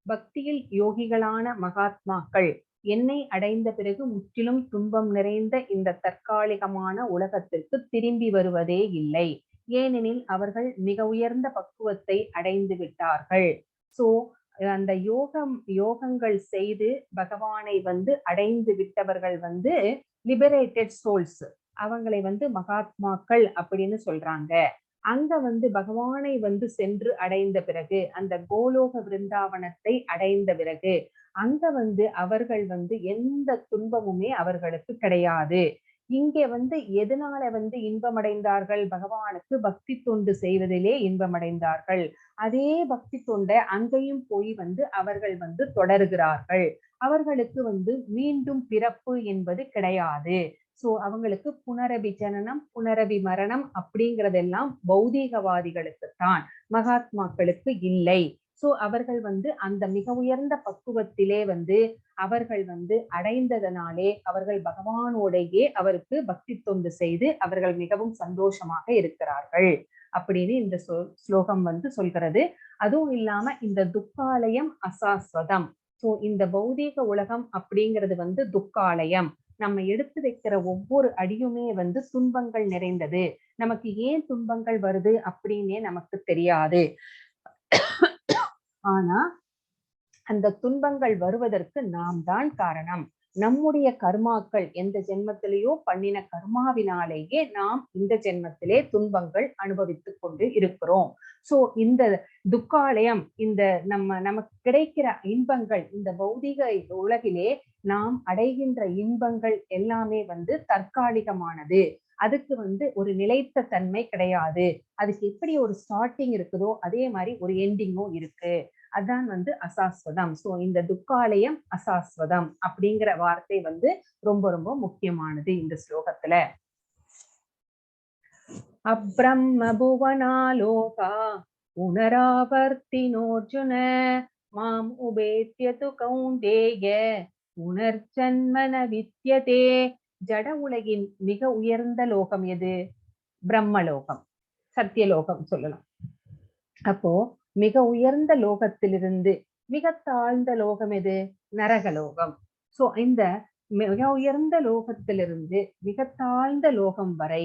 பக்தியில் யோகிகளான மகாத்மாக்கள் என்னை அடைந்த பிறகு முற்றிலும் துன்பம் நிறைந்த இந்த தற்காலிகமான உலகத்திற்கு திரும்பி வருவதே இல்லை. ஏனெனில் அவர்கள் மிக உயர்ந்த பக்குவத்தை அடைந்து விட்டார்கள். சோ அந்த யோகங்கள் செய்து பகவானை வந்து அடைந்து விட்டவர்கள் வந்து லிபரேட்டட் சோல்ஸ், அவங்களை வந்து மகாத்மாக்கள் அப்படின்னு சொல்றாங்க. அங்க வந்து பகவானை வந்து சென்று அடைந்த பிறகு, அந்த கோலோக விருந்தாவனத்தை அடைந்த பிறகு அங்க வந்து அவர்கள் வந்து எந்த துன்பமுமே அவர்களுக்கு கிடையாது. இங்கே வந்து எதனால வந்து இன்பமடைந்தார்கள்? பகவானுக்கு பக்தி தொண்டு செய்வதிலே இன்பமடைந்தார்கள். அதே பக்தி தொண்டை அங்கேயும் போய் வந்து அவர்கள் வந்து தொடர்கிறார்கள். அவர்களுக்கு வந்து மீண்டும் பிறப்பு என்பது கிடையாது. சோ அவங்களுக்கு புனரபி ஜனனம், புனரபி மரணம் அப்படிங்கறதெல்லாம் பௌதீகவாதிகளுக்குத்தான், மகாத்மாக்களுக்கு இல்லை. சோ அவர்கள் வந்து அந்த மிக உயர்ந்த பக்குவத்திலே வந்து அவர்கள் வந்து அடைந்ததனாலே அவர்கள் பகவானோடையே அவருக்கு பக்தி தொண்டு செய்து அவர்கள் மிகவும் சந்தோஷமாக இருக்கிறார்கள் அப்படின்னு இந்த ஸ்லோகம் வந்து சொல்கிறது. அதுவும் இல்லாம இந்த துக்காலயம் அசாஸ்வதம். சோ இந்த பௌதீக உலகம் அப்படிங்கிறது வந்து துக்காலயம். நம்ம எடுத்து வைக்கிற ஒவ்வொரு அடியுமே வந்து துன்பங்கள் நிறைந்தது. நமக்கு ஏன் துன்பங்கள் வருது அப்படின்னே நமக்கு தெரியாது. ஆனா அந்த துன்பங்கள் வருவதற்கு நாம் தான் காரணம். நம்முடைய கர்மாக்கள், எந்த ஜென்மத்திலேயோ பண்ணின கர்மாவினாலேயே நாம் இந்த ஜென்மத்திலே துன்பங்கள் அனுபவித்துக் கொண்டு இருக்கிறோம். சோ இந்த துக்காலயம், இந்த நமக்கு கிடைக்கிற இன்பங்கள், இந்த பௌதிக உலகிலே நாம் அடைகின்ற இன்பங்கள் எல்லாமே வந்து தற்காலிகமானது. அதுக்கு வந்து ஒரு நிலைத்த தன்மை கிடையாது. அதுக்கு எப்படி ஒரு ஸ்டார்டிங் இருக்குதோ அதே மாதிரி ஒரு எண்டிங்கும் இருக்கு. அதான் வந்து அசாஸ்வதம். சோ இந்த துக்காலயம் அசாஸ்வதம் அப்படிங்கிற வார்த்தை வந்து ரொம்ப ரொம்ப முக்கியமானது இந்த ஸ்லோகத்துல. அப்ரம்ம புவனாலோகா புனராவர்த்தினோர்ஜுன மாம் உபேத்யது கௌந்தேய புனர்ஜன்மன வித்யதே. ஜட உலகின் மிக உயர்ந்த லோகம் எது? பிரம்மலோகம், சத்தியலோகம் சொல்லலாம். அப்போ மிக உயர்ந்த லோகத்திலிருந்து மிக தாழ்ந்த லோகம் எது? நரகலோகம். சோ இந்த மிக உயர்ந்த லோகத்திலிருந்து மிக தாழ்ந்த லோகம் வரை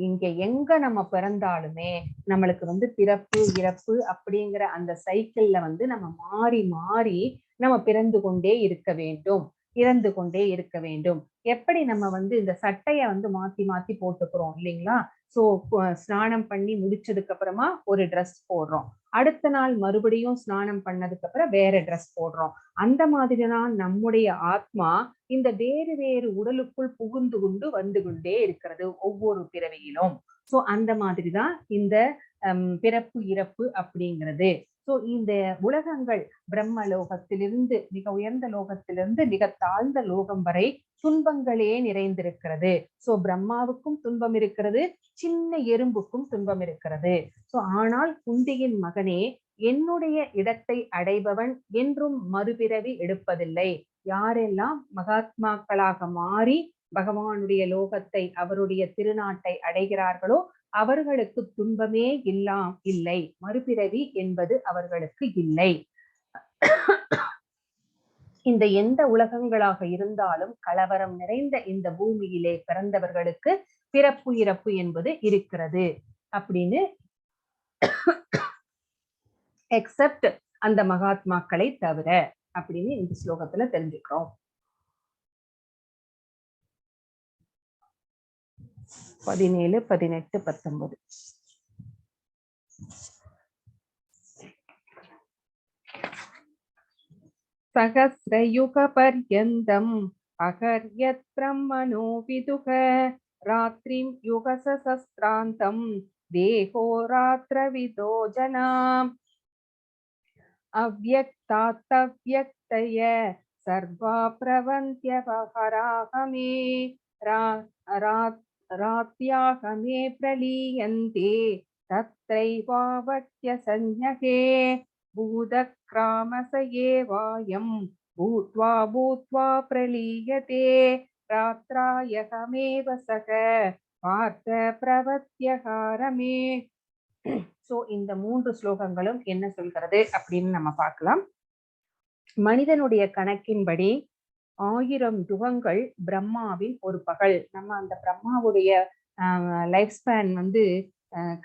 இங்க எங்க நம்ம பிறந்தாலுமே நம்மளுக்கு வந்து பிறப்பு இறப்பு அப்படிங்கிற அந்த சைக்கிள்ல வந்து நம்ம மாறி மாறி நம்ம பிறந்து கொண்டே இருக்க வேண்டும், இறந்து கொண்டே இருக்க வேண்டும். எப்படி நம்ம வந்து இந்த சட்டைய வந்து மாத்தி மாத்தி போட்டுக்கிறோம் இல்லைங்களா? சோ ஸ்நானம் பண்ணி முடிச்சதுக்கு அப்புறமா ஒரு ட்ரெஸ் போடுறோம், அடுத்த நாள் மறுபடியும் ஸ்நானம் பண்ணதுக்கு அப்புறம் வேற ட்ரெஸ் போடுறோம். அந்த மாதிரிதான் நம்முடைய ஆத்மா இந்த வேறு வேறு உடலுக்குள் புகுந்து கொண்டு வந்து கொண்டே இருக்கிறது ஒவ்வொரு பிறவியிலும். சோ அந்த மாதிரிதான் இந்த பிறப்பு இறப்பு அப்படிங்கிறது. சோ இந்த உலகங்கள் பிரம்மலோகத்திலிருந்து மிக உயர்ந்த லோகத்திலிருந்து மிக தாழ்ந்த லோகம் வரை துன்பங்களே நிறைந்திருக்கிறது. சோ பிரம்மாவுக்கும் துன்பம் இருக்கிறது, சின்ன எறும்புக்கும் துன்பம் இருக்கிறது. சோ ஆனால் குந்தியின் மகனே, என்னுடைய இடத்தை அடைபவன் என்றும் மறுபிறவி எடுப்பதில்லை. யாரெல்லாம் மகாத்மாக்களாக மாறி பகவானுடைய லோகத்தை, அவருடைய திருநாட்டை அடைகிறார்களோ அவர்களுக்கு துன்பமே இல்லை, மறுபிறவி என்பது அவர்களுக்கு இல்லை. இந்த எந்த உலகங்களாக இருந்தாலும் கலவரம் நிறைந்த இந்த பூமியிலே பிறந்தவர்களுக்கு பிறப்பு இறப்பு என்பது இருக்கிறது அப்படின்னு எக்ஸப்ட் அந்த மகாத்மாக்களை தவிர அப்படின்னு இந்த ஸ்லோகத்துல தெரிஞ்சுக்கிறோம். 17, 18, 19. सहस्रयुगपर्यन्तम् अकर्यत् ब्रह्मणो विदुः रात्रिं युगसहस्रान्तं देहो रात्रविदो जनाम् अव्यक्तात्तव्यक्तय सर्वा प्रवन्त्यपहराहमे रात्याहमे प्रलीयन्ते तत्रैवावक्त्यसंज्ञके भूतक्रामस एवायं भूत्वा भूत्वा प्रलीयते रात्रायहमेव सः பார்த்த பிரவத்யகாரமே. சோ இந்த 3 ஸ்லோகங்களும் என்ன சொல்கிறது அப்படின்னு நம்ம பார்க்கலாம். மனிதனுடைய கணக்கின்படி 1000 யுகங்கள் பிரம்மாவின் ஒரு பகல். நம்ம அந்த பிரம்மாவுடைய லைஃப் ஸ்பேன் வந்து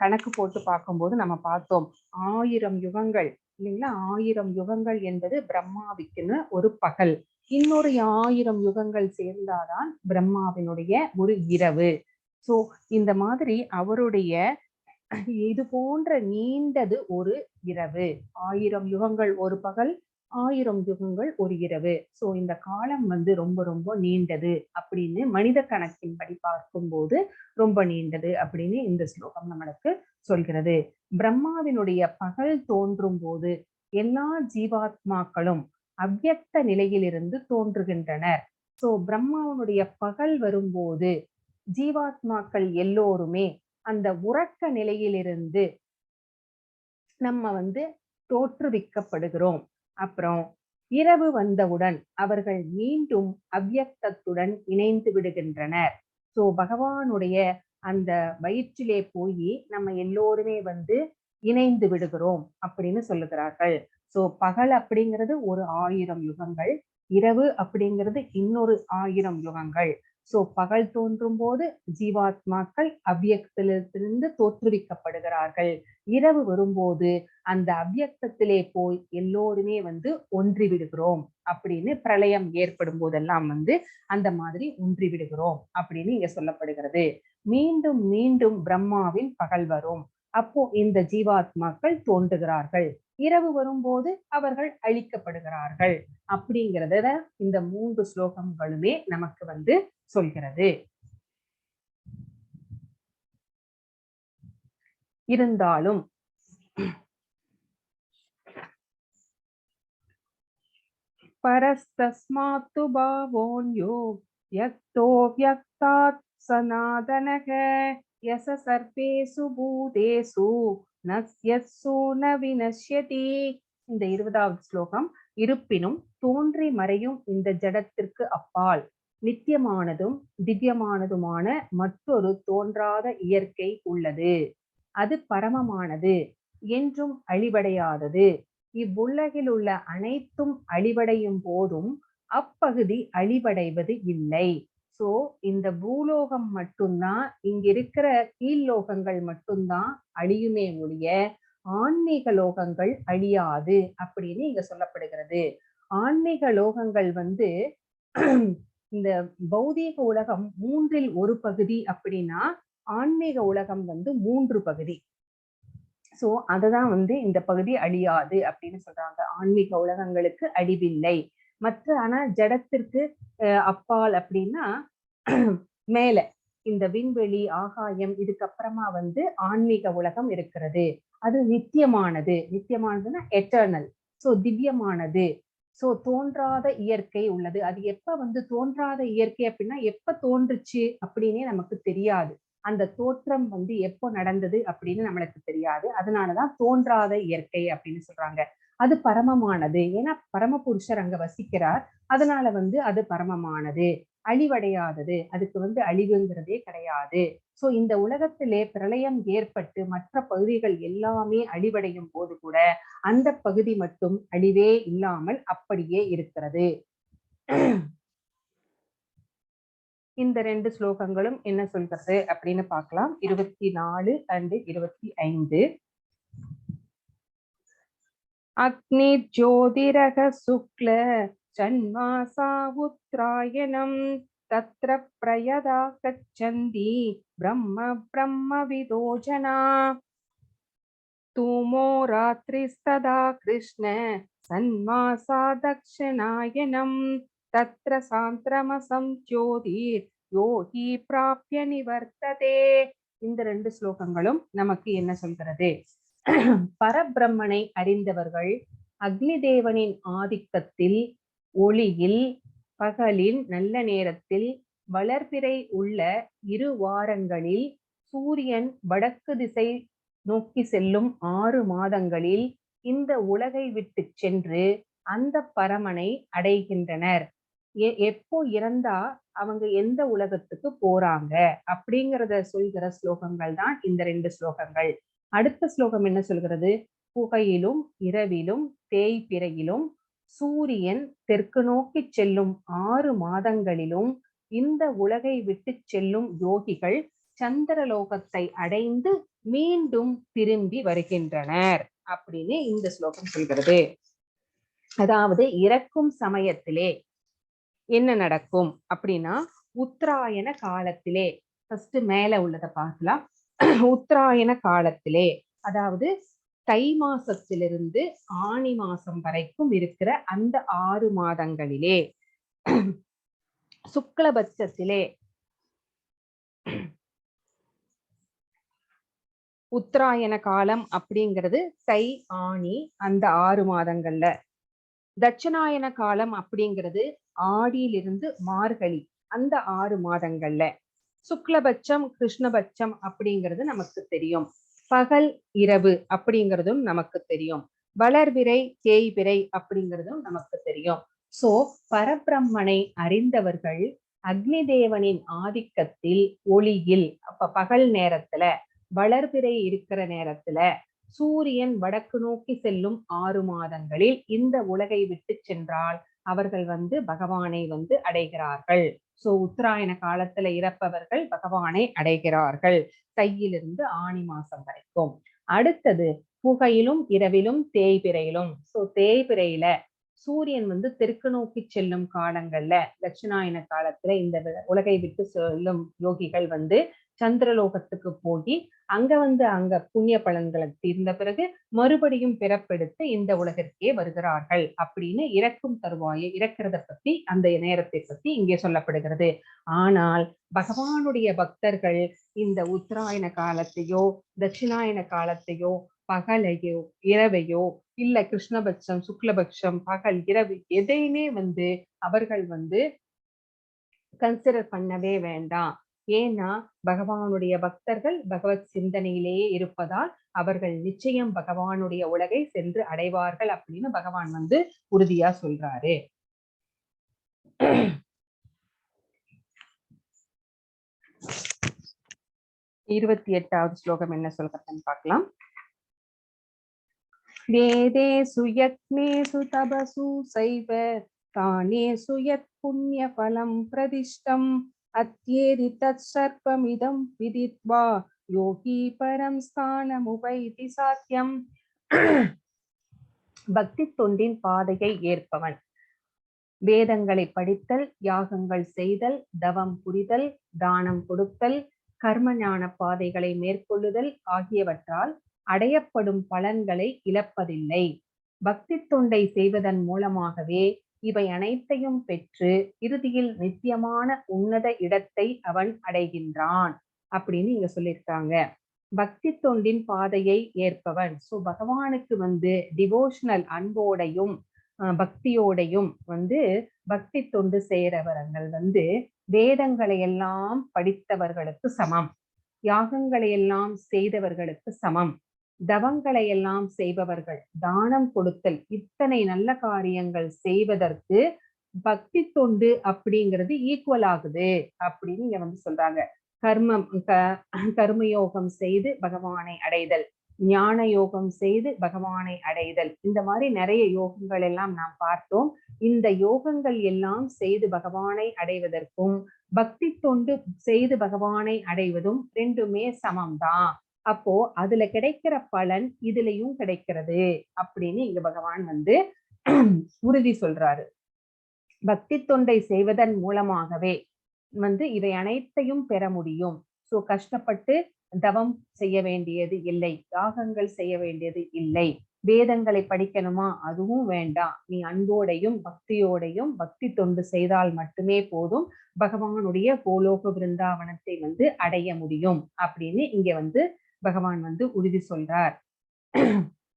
கணக்கு போட்டு பார்க்கும்போது நம்ம பார்த்தோம் 1000 யுகங்கள் இல்லைங்களா. 1000 யுகங்கள் என்பது பிரம்மாவுக்குன்னு ஒரு பகல். இன்னொரு 1000 யுகங்கள் சேர்ந்தாதான் பிரம்மாவினுடைய ஒரு இரவு. சோ இந்த மாதிரி அவருடைய இது போன்ற நீண்டது ஒரு இரவு. 1000 யுகங்கள் ஒரு பகல், 1000 யுகங்கள் ஒரு இரவு. சோ இந்த காலம் வந்து ரொம்ப ரொம்ப நீண்டது அப்படின்னு மனித கணக்கின்படி பார்க்கும்போது ரொம்ப நீண்டது அப்படின்னு இந்த ஸ்லோகம் நம்மளுக்கு சொல்கிறது. பிரம்மாவினுடைய பகல் தோன்றும் போது எல்லா ஜீவாத்மாக்களும் அவ்யக்த நிலையிலிருந்து தோன்றுகின்றனர். சோ பிரம்மாவனுடைய பகல் வரும்போது ஜீவாத்மாக்கள் எல்லோருமே அந்த உறக்க நிலையிலிருந்து நம்ம வந்து தோற்றுவிக்கப்படுகிறோம். அப்புறம் இரவு வந்தவுடன் அவர்கள் மீண்டும் அவ்யக்தத்துடன் இணைந்து விடுகின்றனர். சோ பகவானுடைய அந்த வயிற்றிலே போய் நம்ம எல்லோருமே வந்து இணைந்து விடுகிறோம் அப்படின்னு சொல்லுகிறார்கள். சோ பகல் அப்படிங்கிறது ஒரு 1000 யுகங்கள், இரவு அப்படிங்கிறது இன்னொரு 1000 யுகங்கள். சோ பகல் தோன்றும் போது ஜீவாத்மாக்கள் அவ்யக்தத்திலிருந்து தோற்றுவிக்கப்படுகிறார்கள். இரவு வரும்போது அந்த அவ்யக்தத்திலே போய் எல்லோருமே வந்து ஒன்றி விடுகிறோம் அப்படின்னு பிரளயம் ஏற்படும் போதெல்லாம் வந்து அந்த மாதிரி ஒன்றி விடுகிறோம் அப்படின்னு இங்க சொல்லப்படுகிறது. மீண்டும் மீண்டும் பிரம்மாவின் பகல் வரும். அப்போ இந்த ஜீவாத்மாக்கள் தோன்றுகிறார்கள். இரவு வரும்போது அவர்கள் அழிக்கப்படுகிறார்கள் அப்படிங்கிறத இந்த 3 ஸ்லோகங்களுமே நமக்கு வந்து சொல்கிறது. இருந்தாலும் பரஸ்தஸ்மாத்து பாவோன்யோ யக்தோ வ்யக்தாத் சனாதனக யச சர்வேசு பூதேசு நஸ்யத்சு ந வினஷ்யதி. இந்த 20வது ஸ்லோகம். இருப்பினும் தோன்றி மறையும் இந்த ஜடத்திற்கு அப்பால் நித்தியமானதும் திவ்யமானதுமான மற்றொரு தோன்றாத இயற்கை உள்ளது. அது பரமமானது, என்றும் அழிவடையாதது. இவ்வுலகில் உள்ள அனைத்தும் அழிவடையும் போதும் அப்பகுதி அழிவடைவது இல்லை. சோ இந்த பூலோகம் மட்டும்தான், இங்க இருக்கிற கீழ்லோகங்கள் மட்டும்தான் அழியுமே ஒழிய ஆன்மீக லோகங்கள் அழியாது அப்படின்னு இங்க சொல்லப்படுகிறது. ஆன்மீக லோகங்கள் வந்து இந்த பௌதீக உலகம் 3ல் 1 பகுதி அப்படின்னா ஆன்மீக உலகம் வந்து 3 பகுதி. சோ அதுதான் வந்து இந்த பகுதி அழியாது அப்படின்னு சொல்றாங்க. ஆன்மீக உலகங்களுக்கு அழிவில்லை. மற்ற ஆனா ஜடத்திற்கு அப்பால் அப்படின்னா மேல இந்த விண்வெளி, ஆகாயம், இதுக்கப்புறமா வந்து ஆன்மீக உலகம் இருக்கிறது. அது நித்தியமானது. நித்தியமானதுன்னா எட்டர்னல். சோ திவ்யமானது. சோ தோன்றாத இயற்கை உள்ளது. அது எப்ப வந்து தோன்றாத இயற்கை அப்படின்னா எப்ப தோன்றுச்சு அப்படின்னே நமக்கு தெரியாது. அந்த தோற்றம் வந்து எப்போ நடந்தது அப்படின்னு நம்மளுக்கு தெரியாது. அதனாலதான் தோன்றாத இயற்கை அப்படின்னு சொல்றாங்க. அது பரமமானது. ஏன்னா பரமபுருஷர் அங்க வசிக்கிறார். அதனால வந்து அது பரமமானது, அழிவடையாதது. அதுக்கு வந்து அழிவுங்கிறதே கிடையாது. சோ இந்த உலகத்திலே பிரளயம் ஏற்பட்டு மற்ற பகுதிகள் எல்லாமே அழிவடையும் போது கூட அந்த பகுதி மட்டும் அழிவே இல்லாமல் அப்படியே இருக்கிறது. இந்த 2 ஸ்லோகங்களும் என்ன சொல்றது அப்படின்னு பார்க்கலாம். 24 and 25. அக்னி ஜோதிரக சுக்ல சன்மாசா உத்ராயணம் தத்ர பிரயதா கச்சந்தி பிரம்ம விதோஜனா தூமோ ராத்ரிஸ்ததா கிருஷ்ண சன்மாசா தக்ஷணாயனம் தத்ர சாந்திரமசம் ஜோதிர் யோகி பிராப்ய நிவர்த்ததே. இந்த 2 ஸ்லோகங்களும் நமக்கு என்ன சொல்கிறது? பரபிரம்மனை அறிந்தவர்கள் அக்னி தேவனின் ஆதிக்கத்தில், ஒளியில், பகலின் நல்ல நேரத்தில், வளர்பிறை உள்ள 2 வாரங்களில், சூரியன் வடக்கு திசை நோக்கி செல்லும் 6 மாதங்களில் இந்த உலகை விட்டு சென்று அந்த பரமனை அடைகின்றனர். எப்போ இறந்தா அவங்க எந்த உலகத்துக்கு போறாங்க அப்படிங்கிறத சொல்கிற ஸ்லோகங்கள் தான் இந்த 2 ஸ்லோகங்கள். அடுத்த ஸ்லோகம் என்ன சொல்கிறது? புகையிலும் இரவிலும் தேய்பிறையிலும் சூரியன் தெற்கு நோக்கி செல்லும் 6 மாதங்களிலும் இந்த உலகை விட்டு செல்லும் யோகிகள் சந்திரலோகத்தை அடைந்து மீண்டும் திரும்பி வருகின்றனர் அப்படின்னு இந்த ஸ்லோகம் சொல்கிறது. அதாவது இறக்கும் சமயத்திலே என்ன நடக்கும் அப்படின்னா, உத்தராயண காலத்திலே, ஃபர்ஸ்ட் மேல உள்ளதை பார்க்கலாம். உத்தராயண காலத்திலே, அதாவது தை மாசத்திலிருந்து ஆனி மாசம் வரைக்கும் இருக்கிற அந்த 6 மாதங்களிலே, சுக்லபட்சத்திலே, உத்தராயண காலம் அப்படிங்கிறது தை ஆனி அந்த 6 மாதங்கள்ல, தட்சிணாயன காலம் அப்படிங்கிறது ஆடியிலிருந்து மார்கழி அந்த 6 மாதங்கள்ல, சுக்லபட்சம் கிருஷ்ணபட்சம் அப்படிங்கிறது நமக்கு தெரியும், பகல் இரவு அப்படிங்கிறதும் நமக்கு தெரியும், வளர்பிறை தேய்பிறை அப்படிங்கிறதும் நமக்கு தெரியும். சோ பரபிரம்மனை அறிந்தவர்கள் அக்னி தேவனின் ஆதிக்கத்தில், ஒளியில், அப்ப பகல் நேரத்துல, வளர்பிறை இருக்கிற நேரத்துல, சூரியன் வடக்கு நோக்கி செல்லும் 6 மாதங்களில் இந்த உலகை விட்டு சென்றால் அவர்கள் பகவானை அடைகிறார்கள். சோ உத்தராயண காலத்துல இறப்பவர்கள் பகவானை அடைகிறார்கள் தையிலிருந்து ஆனி மாசம் வரைக்கும். அடுத்தது புகையிலும் இரவிலும் தேய்பிறையிலும். சோ தேய்பிறையில சூரியன் தெற்கு நோக்கி செல்லும் காலங்கள்ல, தட்சிணாயன காலத்துல இந்த உலகை விட்டு செல்லும் யோகிகள் சந்திரலோகத்துக்கு போய் அங்க அங்க புண்ணிய பலன்களை தீர்ந்த பிறகு மறுபடியும் பிறப்பெடுத்து இந்த உலகிற்கே வருகிறார்கள் அப்படின்னு இறக்கும் தருவாயை இறக்கிறத பத்தி, அந்த நேரத்தை பத்தி இங்கே சொல்லப்படுகிறது. ஆனால் பகவானுடைய பக்தர்கள் இந்த உத்தராயண காலத்தையோ தட்சிணாயன காலத்தையோ பகலையோ இரவையோ இல்ல கிருஷ்ணபட்சம் சுக்லபட்சம் பகல் இரவு எதையுமே அவர்கள் கன்சிடர் பண்ணவே வேண்டாம். ஏன்னா பகவானுடைய பக்தர்கள் பகவத் சிந்தனையிலேயே இருப்பதால் அவர்கள் நிச்சயம் பகவானுடைய உலகை சென்று அடைவார்கள் அப்படின்னு பகவான் உறுதியா சொல்றாரு. 28வது ஸ்லோகம் என்ன சொல்றதுன்னு பார்க்கலாம். வேதேசு யக்ஞேசு தபசு சைவ தானேசு யத் புண்ணிய பலம் பிரதிஷ்டம் அத்யேதி தத் சர்ப்பமிதம் விதித்வா யோகி பரம் ஸ்தானமுபைதி சாத்யம். பக்தி தொண்டின் பாதையை ஏற்பவன் வேதங்களை படித்தல், யாகங்கள் செய்தல், தவம் புரிதல், தானம் கொடுத்தல், கர்ம ஞான பாதைகளை மேற்கொள்ளுதல் ஆகியவற்றால் அடையப்படும் பலன்களை இழப்பதில்லை. பக்தி தொண்டை செய்வதன் மூலமாகவே இவை அனைத்தையும் பெற்று இறுதியில் நித்தியமான உன்னத இடத்தை அவன் அடைகின்றான் அப்படின்னு இங்க சொல்லியிருக்காங்க. பக்தி தொண்டின் பாதையை ஏற்பவன், சோ பகவானுக்கு டிவோஷனல் அன்போடையும் பக்தியோடையும் பக்தி தொண்டு செய்யறவர்கள் வேதங்களை எல்லாம் படித்தவர்களுக்கு சமம், யாகங்களை எல்லாம் செய்தவர்களுக்கு சமம், தவங்களை எல்லாம் செய்பவர்கள், தானம் கொடுத்தல், இத்தனை நல்ல காரியங்கள் செய்வதற்கு பக்தி தொண்டு அப்படிங்கிறது ஈக்குவல் ஆகுது அப்படின்னு இங்க சொல்றாங்க. கர்மயோகம் செய்து பகவானை அடைதல், ஞான யோகம் செய்து பகவானை அடைதல், இந்த மாதிரி நிறைய யோகங்கள் எல்லாம் நாம் பார்த்தோம். இந்த யோகங்கள் எல்லாம் செய்து பகவானை அடைவதற்கும் பக்தி தொண்டு செய்து பகவானை அடைவதும் ரெண்டுமே சமம்தான். அப்போ அதுல கிடைக்கிற பலன் இதுலயும் கிடைக்கிறது அப்படின்னு இங்க பகவான் வந்து உறுதி சொல்றாரு. பக்தி தொண்டை செய்வதன் மூலமாகவே வந்து இவை அனைத்தையும் பெற முடியும். சோ கஷ்டப்பட்டு தவம் செய்ய வேண்டியது இல்லை, யாகங்கள் செய்ய வேண்டியது இல்லை, வேதங்களை படிக்கணுமா அதுவும் வேண்டாம். நீ அன்போடையும் பக்தியோடையும் பக்தி தொண்டு செய்தால் மட்டுமே போதும், பகவானுடைய கோலோக பிருந்தாவனத்தை வந்து அடைய முடியும் அப்படின்னு இங்க வந்து பகவான் வந்து உறுதி சொல்றார்.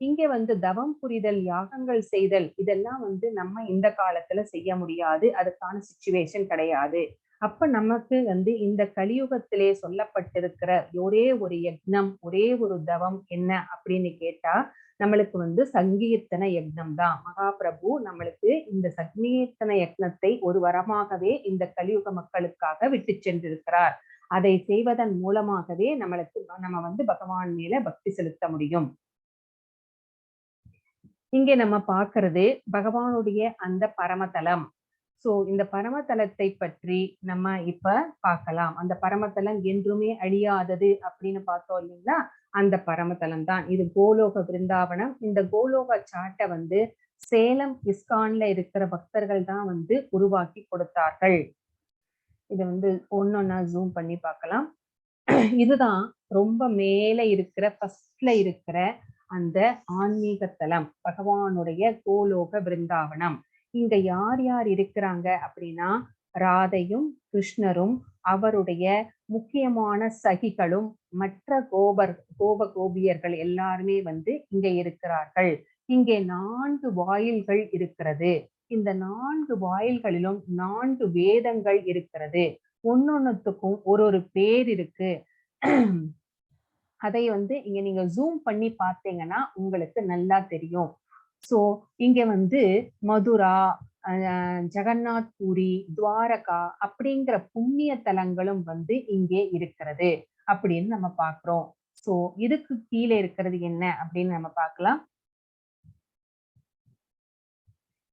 இங்க வந்து தவம் புரிதல், யாகங்கள் செய்தல் இதெல்லாம் வந்து நம்ம இந்த காலத்துல செய்ய முடியாது, அதுக்கான சிச்சுவேஷன் கிடையாது. அப்ப நமக்கு வந்து இந்த கலியுகத்திலே சொல்லப்பட்டிருக்கிற ஒரே ஒரு யக்னம், ஒரே ஒரு தவம் என்ன அப்படின்னு கேட்டா நம்மளுக்கு வந்து சங்கீர்த்தன யக்னம் தான். மகாபிரபு நம்மளுக்கு இந்த சங்கீர்த்தன யக்னத்தை ஒரு வரமாகவே இந்த கலியுக மக்களுக்காக விட்டு சென்றிருக்கிறார். அதை செய்வதன் மூலமாகவே நம்ம வந்து பகவான் மேல பக்தி செலுத்த முடியும். இங்கே நம்ம பார்க்கிறது பகவானுடைய அந்த பரமதலம். சோ இந்த பரமதலத்தை பற்றி நம்ம இப்ப பார்க்கலாம். அந்த பரமதலம் என்றுமே அழியாதது அப்படின்னு பார்த்தோம் இல்லைங்களா, அந்த பரமதலம் தான் இது கோலோக பிருந்தாவனம். இந்த கோலோக சாட்டை வந்து சேலம் இஸ்கான்ல இருக்கிற பக்தர்கள் தான் வந்து உருவாக்கி கொடுத்தார்கள். இதை வந்து ஒன்னொன்னா ஜூம் பண்ணி பார்க்கலாம். இதுதான் ரொம்ப மேல இருக்கிற ஃபர்ஸ்ட்ல இருக்கிற அந்த ஆன்மீக தலம், பகவானுடைய கோலோக பிருந்தாவனம். இங்க யார் யார் இருக்கிறாங்க அப்படின்னா ராதையும் கிருஷ்ணரும் அவருடைய முக்கியமான சகிகளும் மற்ற கோபியர்கள் எல்லாருமே வந்து இங்க இருக்கிறார்கள். இங்கே 4 வாயில்கள் இருக்கிறது. இந்த 4 வாயில்களிலும் 4 வேதங்கள் இருக்கிறது. ஒன்னொன்னுத்துக்கும் ஒரு பேர் இருக்கு. அதை வந்து இங்க நீங்க ஜூம் பண்ணி பார்த்தீங்கன்னா உங்களுக்கு நல்லா தெரியும். சோ இங்க வந்து மதுரா, ஜெகநாத் பூரி, துவாரகா அப்படிங்கிற புண்ணிய தலங்களும் வந்து இங்கே இருக்கிறது அப்படின்னு நம்ம பாக்குறோம். சோ இதுக்கு கீழே இருக்கிறது என்ன அப்படின்னு நம்ம பார்க்கலாம்.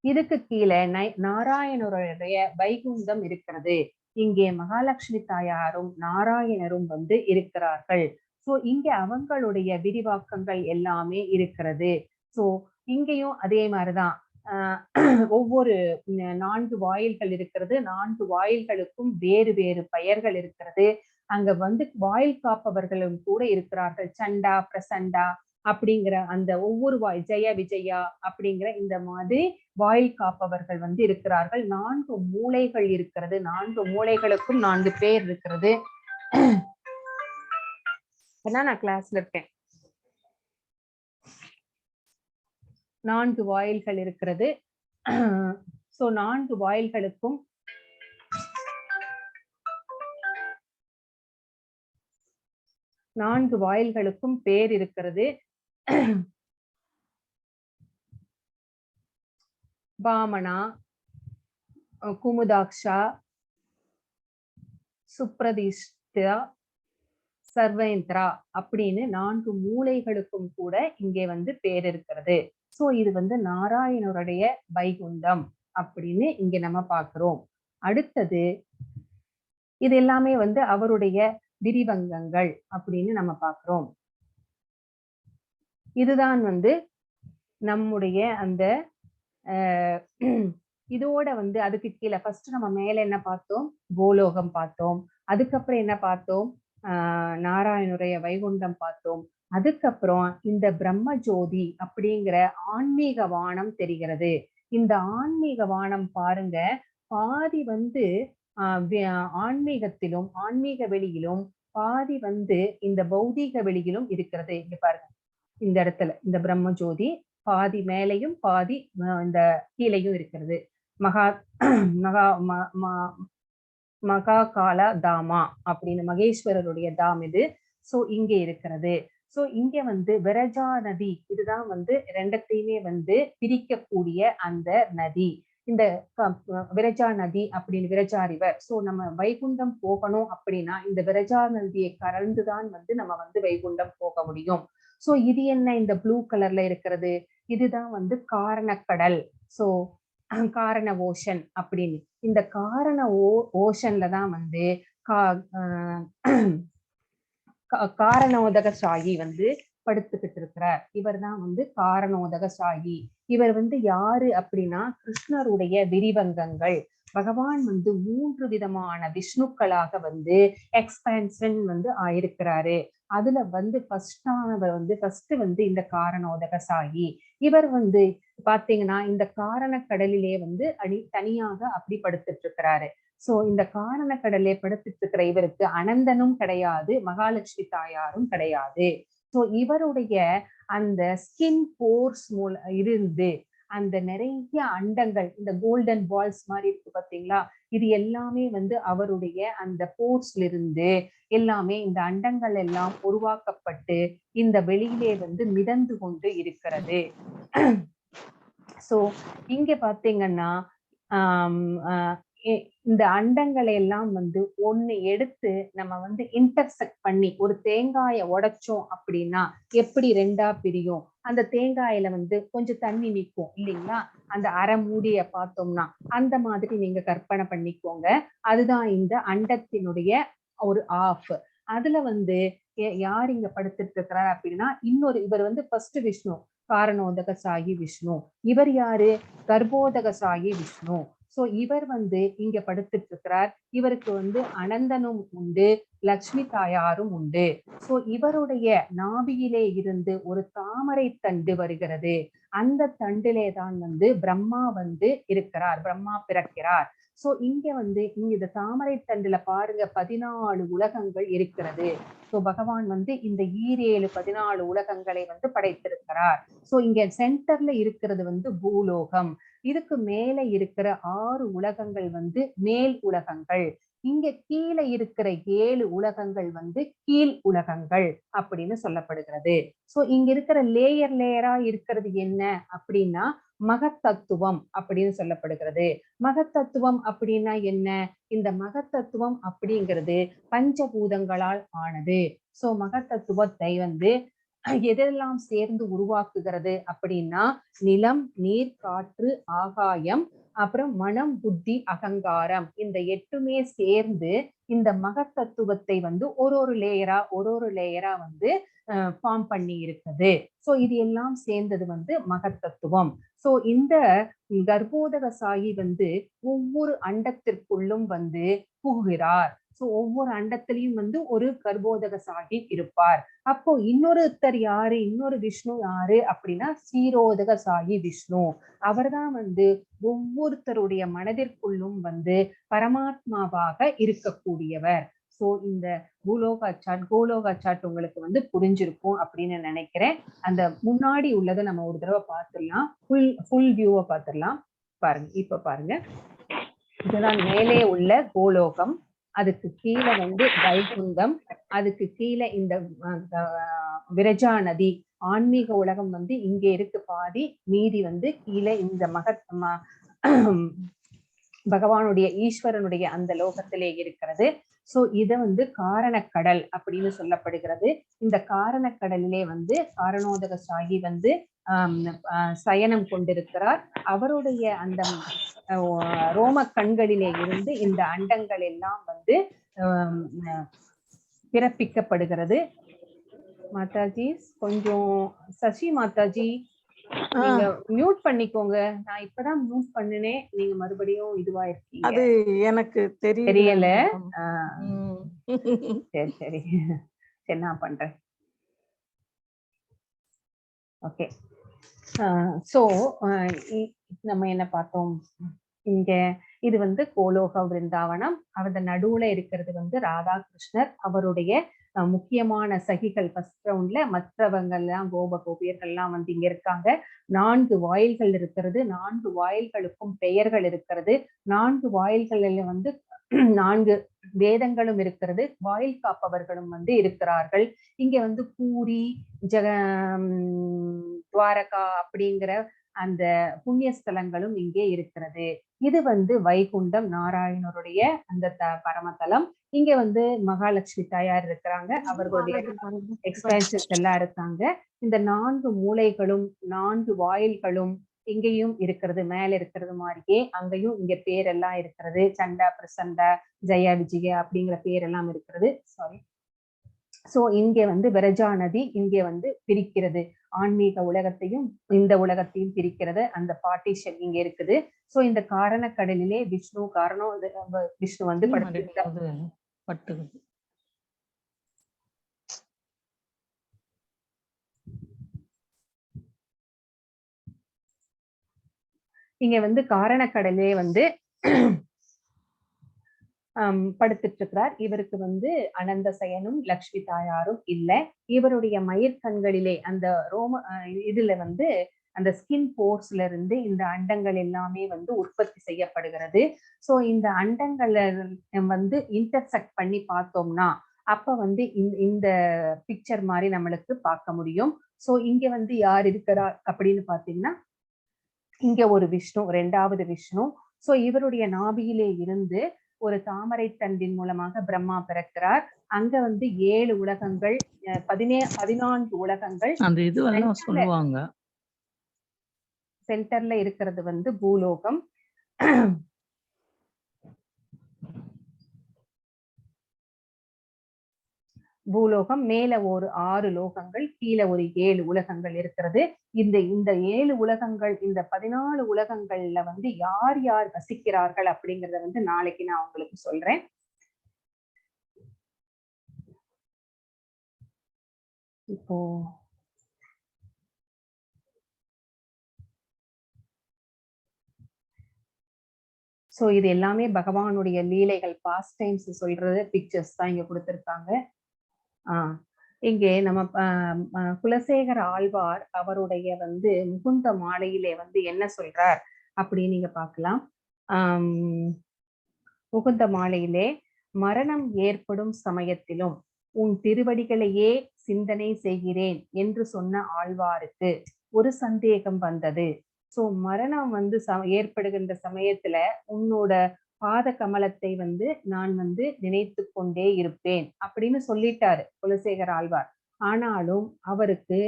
இதுக்கு கீழே நாராயணருடைய வைகுண்டம் இருக்கிறது. இங்கே மகாலட்சுமி தாயாரும் நாராயணரும் வந்து இருக்கிறார்கள். சோ இங்க அவங்களுடைய விரிவாக்கங்கள் எல்லாமே இருக்கிறது. சோ இங்கேயும் அதே மாதிரிதான் ஒவ்வொரு 4 வாயில்கள் இருக்கிறது. 4 வாயில்களுக்கும் வேறு வேறு பெயர்கள் இருக்கிறது. அங்க வந்து வாயில் காப்பவர்களும் கூட இருக்கிறார்கள். சண்டா, பிரசண்டா அப்படிங்கிற அந்த ஒவ்வொரு ஜெய விஜயா அப்படிங்கிற இந்த மாதிரி வாயில் காப்பவர்கள் வந்து இருக்கிறார்கள். 4 மூலைகள் இருக்கிறது. 4 மூலைகளுக்கும் 4 பேர் இருக்கிறது. நான் கிளாஸ்ல இருக்கேன். 4 வாயில்கள் இருக்கிறது. சோ 4 வாயில்களுக்கும் பேர் இருக்கிறது. பாமனா, குமுதாக்ஷா, சுப்ரதிஷ்டா, சர்வேந்திரா அப்படின்னு 4 மூலைகளுக்கும் கூட இங்கே வந்து பேர் இருக்கிறது. சோ இது வந்து நாராயணருடைய வைகுண்டம் அப்படின்னு இங்க நம்ம பார்க்கிறோம். அடுத்தது இது எல்லாமே வந்து அவருடைய விரிவங்கங்கள் அப்படின்னு நம்ம பார்க்கிறோம். இதுதான் வந்து நம்முடைய அந்த இதோட வந்து அதுக்கு கீழே ஃபர்ஸ்ட் நம்ம மேல என்ன பார்த்தோம், கோலோகம் பார்த்தோம். அதுக்கப்புறம் என்ன பார்த்தோம், நாராயணனுடைய வைகுண்டம் பார்த்தோம். அதுக்கப்புறம் இந்த பிரம்ம ஜோதி அப்படிங்கிற ஆன்மீக வானம் தெரிகிறது. இந்த ஆன்மீக வானம் பாருங்க, பாதி வந்து ஆன்மீகத்திலும் ஆன்மீக வெளியிலும் பாதி வந்து இந்த பௌதீக வெளியிலும் இருக்கிறது. இங்க பாருங்க, இந்த இடத்துல இந்த பிரம்ம ஜோதி பாதி மேலையும் பாதி இந்த கீழையும் இருக்கிறது. மகா கால தாமா அப்படின்னு மகேஸ்வரருடைய தாம் இது. சோ இங்கே இருக்கிறது. சோ இங்க வந்து விரஜா நதி, இதுதான் வந்து ரெண்டத்தையுமே வந்து பிரிக்கக்கூடிய அந்த நதி. இந்த விரஜா நதி அப்படின்னு விரஜா ரிவர். சோ நம்ம வைகுண்டம் போகணும் அப்படின்னா இந்த விரஜா நதியை கலந்துதான் வந்து நம்ம வந்து வைகுண்டம் போக முடியும். சோ இது என்ன இந்த ப்ளூ கலர்ல இருக்கிறது? இதுதான் வந்து காரணக்கடல். சோ காரண ஓஷன் அப்படின்னு. இந்த காரண ஓஷன்ல தான் வந்து காரணோதகசாயி வந்து படுத்துக்கிட்டு இருக்கிறார். இவர் தான் வந்து காரணோதகசாயி. இவர் வந்து யாரு அப்படின்னா கிருஷ்ணருடைய விரிவங்கங்கள். பகவான் வந்து 3 விதமான விஷ்ணுக்களாக வந்து எக்ஸ்பான்ஷன் வந்து ஆயிருக்கிறாரு. அதுல வந்து ஃபர்ஸ்ட் வந்து இந்த காரணோதகசாயி. இவர் வந்து பாத்தீங்கன்னா இந்த காரண கடலிலே வந்து தனியாக அப்படி படுத்துட்டு இருக்கிறாரு. சோ இந்த காரண கடலை படுத்துட்டு இருக்கிற இவருக்கு அனந்தனும் கிடையாது, மகாலட்சுமி தாயாரும் கிடையாது. சோ இவருடைய அந்த ஸ்கின் போர்ஸ் இருந்து அந்த நிறைய அண்டங்கள், இந்த கோல்டன் பால்ஸ் மாதிரி இருக்கு பாத்தீங்களா, இது எல்லாமே வந்து அவருடைய அந்த போர்ஸ்ல இருந்து எல்லாமே இந்த அண்டங்கள் எல்லாம் உருவாக்கப்பட்டு இந்த வெளியிலே வந்து மிதந்து கொண்டு இருக்கிறது. சோ இங்க பாத்தீங்கன்னா இந்த அண்டங்களை எல்லாம் வந்து ஒண்ணு எடுத்து நம்ம வந்து இன்டர்செக்ட் பண்ணி ஒரு தேங்காயை உடைச்சோம் அப்படின்னா எப்படி 2ஆ பிரியும்? அந்த தேங்காயில வந்து கொஞ்சம் தண்ணி நிற்கும் இல்லைங்களா? அந்த அரை மூடிய பார்த்தோம்னா அந்த மாதிரி நீங்க கற்பனை பண்ணிக்கோங்க. அதுதான் இந்த அண்டத்தினுடைய ஒரு ஆஃப். அதுல வந்து யார் இங்க படுத்துட்டு இருக்கிறார் அப்படின்னா இவர் வந்து ஃபர்ஸ்ட் விஷ்ணு, காரணோதகசாயி விஷ்ணு. இவர் யாரு? கர்ப்போதகசாயி விஷ்ணு. சோ இவர் வந்து இங்க படுத்துட்டு இருக்கிறார். இவருக்கு வந்து அனந்தனும் உண்டு, லக்ஷ்மி தாயாரும் உண்டு. சோ இவருடைய நாபியிலே இருந்து ஒரு தாமரை தண்டு வருகிறது. அந்த தண்டிலே தான் வந்து பிரம்மா வந்து இருக்கிறார், பிரம்மா பிறக்கிறார். சோ இங்க வந்து இந்த தாமரை தண்டுல பாருங்க 14 உலகங்கள் இருக்கிறது. சோ பகவான் வந்து இந்த 14 உலகங்களை வந்து படைத்திருக்கிறார். சோ இங்க சென்டர்ல இருக்கிறது வந்து பூலோகம். இதுக்கு மேல இருக்கிற 6 உலகங்கள் வந்து மேல் உலகங்கள். இங்க கீழே இருக்கிற 7 உலகங்கள் வந்து கீழ் உலகங்கள் அப்படின்னு சொல்லப்படுகிறது. சோ இங்க இருக்கிற லேயரா இருக்கிறது என்ன அப்படின்னா மகத்தத்துவம் அப்படின்னு சொல்லப்படுகிறது. மகத்தத்துவம் அப்படின்னா என்ன? இந்த மகத்தத்துவம் அப்படிங்கிறது பஞ்சபூதங்களால் ஆனது. சோ மகத்தத்துவத்தை வந்து எதெல்லாம் சேர்ந்து உருவாக்குகிறது அப்படின்னா நிலம், நீர், காற்று, ஆகாயம், அப்புறம் மனம், புத்தி, அகங்காரம், இந்த 8மே சேர்ந்து இந்த மகத்தத்துவத்தை வந்து ஒரு லேயரா வந்து ஃபார்ம் பண்ணி இருக்குது. சோ இது எல்லாம் சேர்ந்தது வந்து மகத்தத்துவம். சோ இந்த கர்ப்போதகசாயி வந்து ஒவ்வொரு அண்டத்திற்குள்ளும் வந்து புகுகிறார். சோ ஒவ்வொரு அண்டத்திலையும் வந்து ஒரு கர்ப்போதகசாயி இருப்பார். அப்போ இன்னொருத்தர் யாரு? இன்னொரு விஷ்ணு யாரு அப்படின்னா சீரோதகசாயி விஷ்ணு. அவர்தான் வந்து ஒவ்வொருத்தருடைய மனதிற்குள்ளும் வந்து பரமாத்மாவாக இருக்கக்கூடியவர். சோ இந்த கோலோகா சாட் உங்களுக்கு வந்து புரிஞ்சிருக்கும் அப்படின்னு நினைக்கிறேன். அந்த முன்னாடி உள்ளதை நம்ம ஒரு தடவை பார்த்துடலாம். ஃபுல் வியூவை பார்த்துடலாம். பாருங்க, இப்ப பாருங்க. இதுதான் மேலே உள்ள கோலோகம். அதுக்கு கீழே வந்து வைகுண்டம். அதுக்கு கீழே இந்த விரஜா நதி. ஆன்மீக உலகம் வந்து இங்க இருக்கு பாதி, மீதி வந்து கீழே இந்த பகவானுடைய ஈஸ்வரனுடைய அந்த லோகத்திலே இருக்கிறது. சோ இத வந்து காரணக்கடல் அப்படின்னு சொல்லப்படுகிறது. இந்த காரணக்கடலிலே வந்து காரணோதகசாயி வந்து சயனம் கொண்டிருக்கிறார். அவருடைய அந்த ரோம கண்களிலே இருந்து இந்த அண்டங்கள் எல்லாம் வந்து பிறப்பிக்கப்படுகிறது. மாதாஜி கொஞ்சம் சசி மாதாஜி நீங்க மியூட் பண்ணிக்கோங்க. நான் இப்பதான் மியூட் பண்ணினேன், நீங்க மறுபடியும் இதுவா இருக்கீங்க. அது எனக்கு தெரியல. சரி சரி சரி, நான் பண்றேன். ஓகே. சோ நம்ம என்ன பார்த்தோம் இங்க? இது வந்து கோலோக விருந்தாவனம். அவரது நடுவுல இருக்கிறது வந்து ராதா கிருஷ்ணர், அவருடைய முக்கியமான சகிகள் ஃபர்ஸ்ட் ரவுண்ட்ல. மற்றவங்க எல்லாம் கோபியர்கள் எல்லாம் வந்து இங்க இருக்காங்க. 4 வாயில்கள் இருக்கிறது. 4 வாயில்களுக்கும் பெயர்கள் இருக்கிறது. 4 வாயில்களில் வந்து 4 வேதங்களும் இருக்கிறது. வாயில் காப்பவர்களும் வந்து இருக்கிறார்கள். இங்க வந்து பூரி, துவாரகா அப்படிங்கிற அந்த புண்ணிய ஸ்தலங்களும் இங்கே இருக்கிறது. இது வந்து வைகுண்டம், நாராயணருடைய அந்த பரமதலம். இங்க வந்து மகாலட்சுமி தாயார் இருக்கிறாங்க, அவர்களுடைய எக்ஸ்பென்சஸ் எல்லாம் இருக்காங்க. இந்த 4 மூலைகளும் 4 வாயில்களும் இங்கேயும் இருக்கிறது, மேல இருக்கிறது மாதிரியே அங்கேயும் இங்க பேரெல்லாம் இருக்கிறது. சண்டா பிரசண்டா ஜெயா விஜயா அப்படிங்கிற பேரெல்லாம் இருக்கிறது. சாரி. சோ இங்க வந்து விரஜா நதி இங்க வந்து பிரிக்கிறது, ஆன்மீக உலகத்தையும் இந்த உலகத்தையும் பிரிக்கிறது. அந்த பார்ட்டிஷன் இங்க இருக்குது. சோ இந்த காரணக்கடலிலே விஷ்ணு விஷ்ணு வந்து படுத்திருக்காரு. இங்க வந்து காரணக்கடலே வந்து படுத்துட்டு இருக்கிறார். இவருக்கு வந்து அனந்த சயனும் லக்ஷ்மி தாயாரும் இல்ல. இவருடைய மயிர்கண்களிலே அந்த ரோம இதுல வந்து அந்த ஸ்கின் போர்ஸ்ல இருந்து இந்த அண்டங்கள் எல்லாமே வந்து உற்பத்தி செய்யப்படுகிறது. சோ இந்த அண்டங்களை வந்து இன்டர்செக்ட் பண்ணி பார்த்தோம்னா அப்ப வந்து இந்த பிக்சர் மாதிரி நம்மளுக்கு பார்க்க முடியும். சோ இங்க வந்து யார் இருக்கிறார் அப்படின்னு பாத்தீங்கன்னா, இங்க ஒரு விஷ்ணு, 2வது விஷ்ணு. சோ இவருடைய நாபியிலே இருந்து ஒரு தாமரை தண்டின் மூலமாக பிரம்மா பிறக்கிறார். அங்க வந்து 7 உலகங்கள், 14 உலகங்கள் அந்த இதுவெல்லாம் சொல்லுவாங்க. சென்டர்ல இருக்கிறது வந்து பூலோகம். பூலோகம் மேல ஒரு 6 லோகங்கள், கீழே ஒரு 7 உலகங்கள் இருக்கிறது. இந்த 7 உலகங்கள், இந்த 14 உலகங்கள்ல வந்து யார் யார் வசிக்கிறார்கள் அப்படிங்கறத வந்து நாளைக்கு நான் உங்களுக்கு சொல்றேன். இப்போ சோ இது எல்லாமே பகவானுடைய லீலைகள், பாஸ்ட் டைம்ஸ் சொல்றது பிக்சர்ஸ் தான் இங்க கொடுத்திருக்காங்க. இங்கே நம்ம குலசேகர ஆழ்வார் அவருடைய வந்து முகுந்த மாலையிலே வந்து என்ன சொல்றார் அப்படின்னு நீங்க பார்க்கலாம். முகுந்த மாலையிலே மரணம் ஏற்படும் சமயத்திலும் உன் திருவடிகளையே சிந்தனை செய்கிறேன் என்று சொன்ன ஆழ்வாருக்கு ஒரு சந்தேகம் வந்தது. சோ மரணம் வந்து ஏற்படுகின்ற சமயத்துல உன்னோட பாத கமலத்தை வந்து நான் வந்து நினைத்து கொண்டே இருப்பேன் அப்படின்னு சொல்லிட்டாரு குலசேகர ஆழ்வார். ஆனாலும் அவருக்கு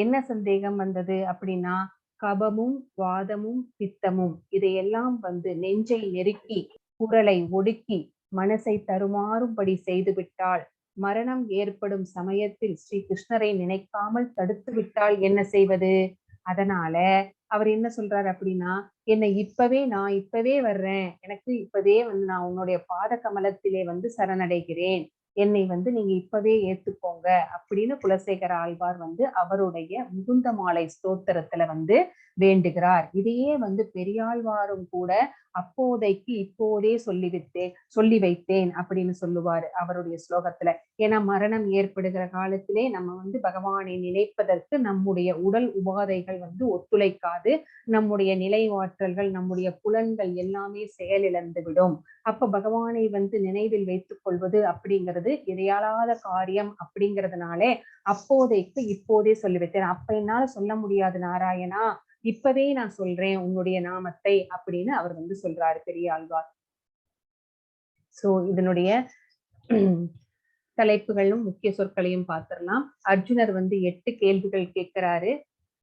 என்ன சந்தேகம் வந்தது அப்படின்னா, கபமும் வாதமும் பித்தமும் இதையெல்லாம் வந்து நெஞ்சை நெருக்கி குரலை ஒடுக்கி மனசை தருமாறும்படி செய்து விட்டால், மரணம் ஏற்படும் சமயத்தில் ஸ்ரீ கிருஷ்ணரை நினைக்காமல் தடுத்து விட்டால் என்ன செய்வது? அதனால அவர் என்ன சொல்றாரு அப்படின்னா, நான் இப்பவே வர்றேன், எனக்கு இப்பவே வந்து நான் உன்னுடைய பாத கமலத்திலே வந்து சரணடைகிறேன், என்னை வந்து நீங்க இப்பவே ஏத்துக்கோங்க அப்படின்னு குலசேகர ஆழ்வார் வந்து அவருடைய முகுந்த மாலை ஸ்தோத்திரத்துல வந்து வேண்டுகிறார். இதையே வந்து பெரியாழ்வாரும் கூட அப்போதைக்கு இப்போதே சொல்லி வைத்தேன் அப்படின்னு சொல்லுவாரு அவருடைய ஸ்லோகத்துல. ஏன்னா மரணம் ஏற்படுகிற காலத்திலே நம்ம வந்து பகவானை நினைப்பதற்கு நம்முடைய உடல் உபாதைகள் வந்து ஒத்துழைக்காது, நம்முடைய நிலைவாற்றல்கள், நம்முடைய புலன்கள் எல்லாமே செயலிழந்து விடும். அப்ப பகவானை வந்து நினைவில் வைத்துக் கொள்வது அப்படிங்கிறது இடையாளாத காரியம் அப்படிங்கிறதுனாலே அப்போதைக்கு இப்போதே சொல்லி வைத்தேன். அப்ப என்னால சொல்ல முடியாது நாராயணா, இப்பவே நான் சொல்றேன் உன்னுடைய நாமத்தை அப்படின்னு அவர் வந்து சொல்றாரு பெரியாழ்வார். சோ இதனுடைய தலைப்புகளும் முக்கிய சொற்களையும் பார்த்திடலாம். அர்ஜுனர் வந்து 8 கேள்விகள் கேட்கிறாரு.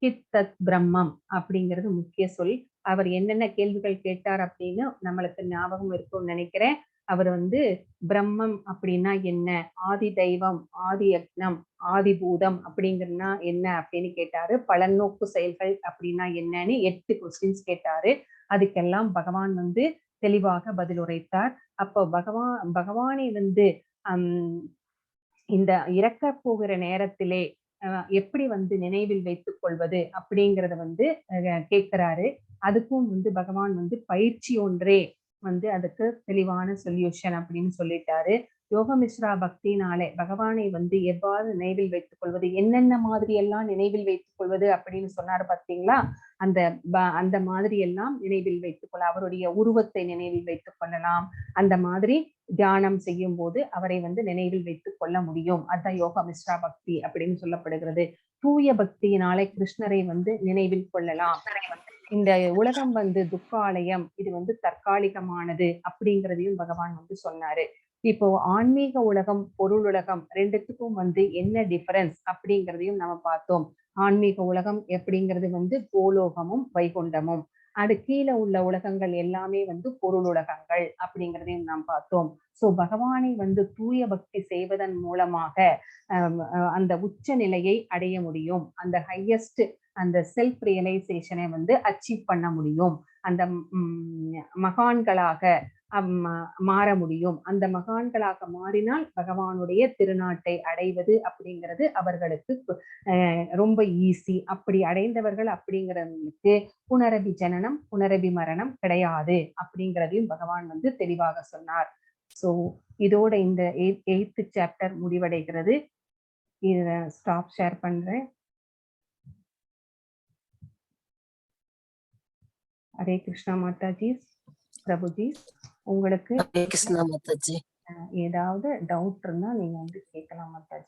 கித் தத் பிரம்மம் அப்படிங்கிறது முக்கிய சொல். அவர் என்னென்ன கேள்விகள் கேட்டார் அப்படின்னு நம்மளுக்கு ஞாபகம் இருக்கும்னு நினைக்கிறேன். அவர் வந்து பிரம்மம் அப்படின்னா என்ன, ஆதி தெய்வம், ஆதி யக்னம், ஆதி பூதம் அப்படிங்கிறதுனா என்ன அப்படின்னு கேட்டாரு. பலநோக்கு செயல்கள் அப்படின்னா என்னன்னு 8 கொஸ்டின்ஸ் கேட்டாரு. அதுக்கெல்லாம் பகவான் வந்து தெளிவாக பதில் உரைத்தார். அப்போ பகவானை வந்து இந்த இறக்க போகிற நேரத்திலே எப்படி வந்து நினைவில் வைத்துக் கொள்வது அப்படிங்கிறத வந்து கேட்கிறாரு. அதுக்கும் வந்து பகவான் வந்து பயிற்சி ஒன்றே வந்து அதுக்கு தெளிவான சொல்யூஷன் அப்படின்னு சொல்லிட்டாரு. யோகமிஸ்ரா பக்தினாலே பகவானை வந்து எவ்வாறு நினைவில் வைத்துக் கொள்வது, என்னென்ன மாதிரி எல்லாம் நினைவில் வைத்துக் கொள்வது அப்படின்னு சொன்னாரு பார்த்தீங்களா, அந்த மாதிரி எல்லாம் நினைவில் வைத்துக் கொள்ள, அவருடைய உருவத்தை நினைவில் வைத்துக் கொள்ளலாம். அந்த மாதிரி தியானம் செய்யும் போது அவரை வந்து நினைவில் வைத்துக் கொள்ள முடியும். அதுதான் யோகமிஸ்ரா பக்தி அப்படின்னு சொல்லப்படுகிறது. தூய பக்தியினாலே கிருஷ்ணரை வந்து நினைவில் கொள்ளலாம். இந்த உலகம் வந்து துக்காலயம், இது வந்து தற்காலிகமானது அப்படிங்கிறதையும் பகவான் வந்து சொன்னாரு. இப்போ ஆன்மீக உலகம், பொருள் உலகம் ரெண்டுத்துக்கும் வந்து என்ன டிஃபரன்ஸ் அப்படிங்கிறதையும் நம்ம பார்த்தோம். ஆன்மீக உலகம் எப்படிங்கிறது வந்து பூலோகமும், வைகுண்டமும். அது கீழே உள்ள உலகங்கள் எல்லாமே வந்து பொருள் உலகங்கள் அப்படிங்கிறதையும் நாம் பார்த்தோம். சோ பகவானை வந்து தூய பக்தி செய்வதன் மூலமாக அந்த உச்ச நிலையை அடைய முடியும். அந்த ஹையஸ்ட் அந்த செல்ஃப் ரியலைசேஷனை வந்து அச்சீவ் பண்ண முடியும். அந்த மகான்களாக மாற முடியும். அந்த மகான்களாக மாறினால் பகவானுடைய திருநாட்டை அடைவது அப்படிங்கிறது அவர்களுக்கு ரொம்ப ஈஸி. அப்படி அடைந்தவர்கள் அப்படிங்கிறவங்களுக்கு புனரபி ஜனனம், புனரபி மரணம் கிடையாது அப்படிங்கிறதையும் பகவான் வந்து தெளிவாக சொன்னார். சோ இதோட இந்த 8th சாப்டர் முடிவடைகிறது. இத ஸ்டாப் ஷேர் பண்றேன். ஹரே கிருஷ்ணா மாதாஜி, பிரபுஜி. உங்களுக்கு ஹரே கிருஷ்ணா மாதாஜி. ஏதாவது டவுட் இருந்தா நீங்க வந்து கேட்கலாம் மாதாஜி.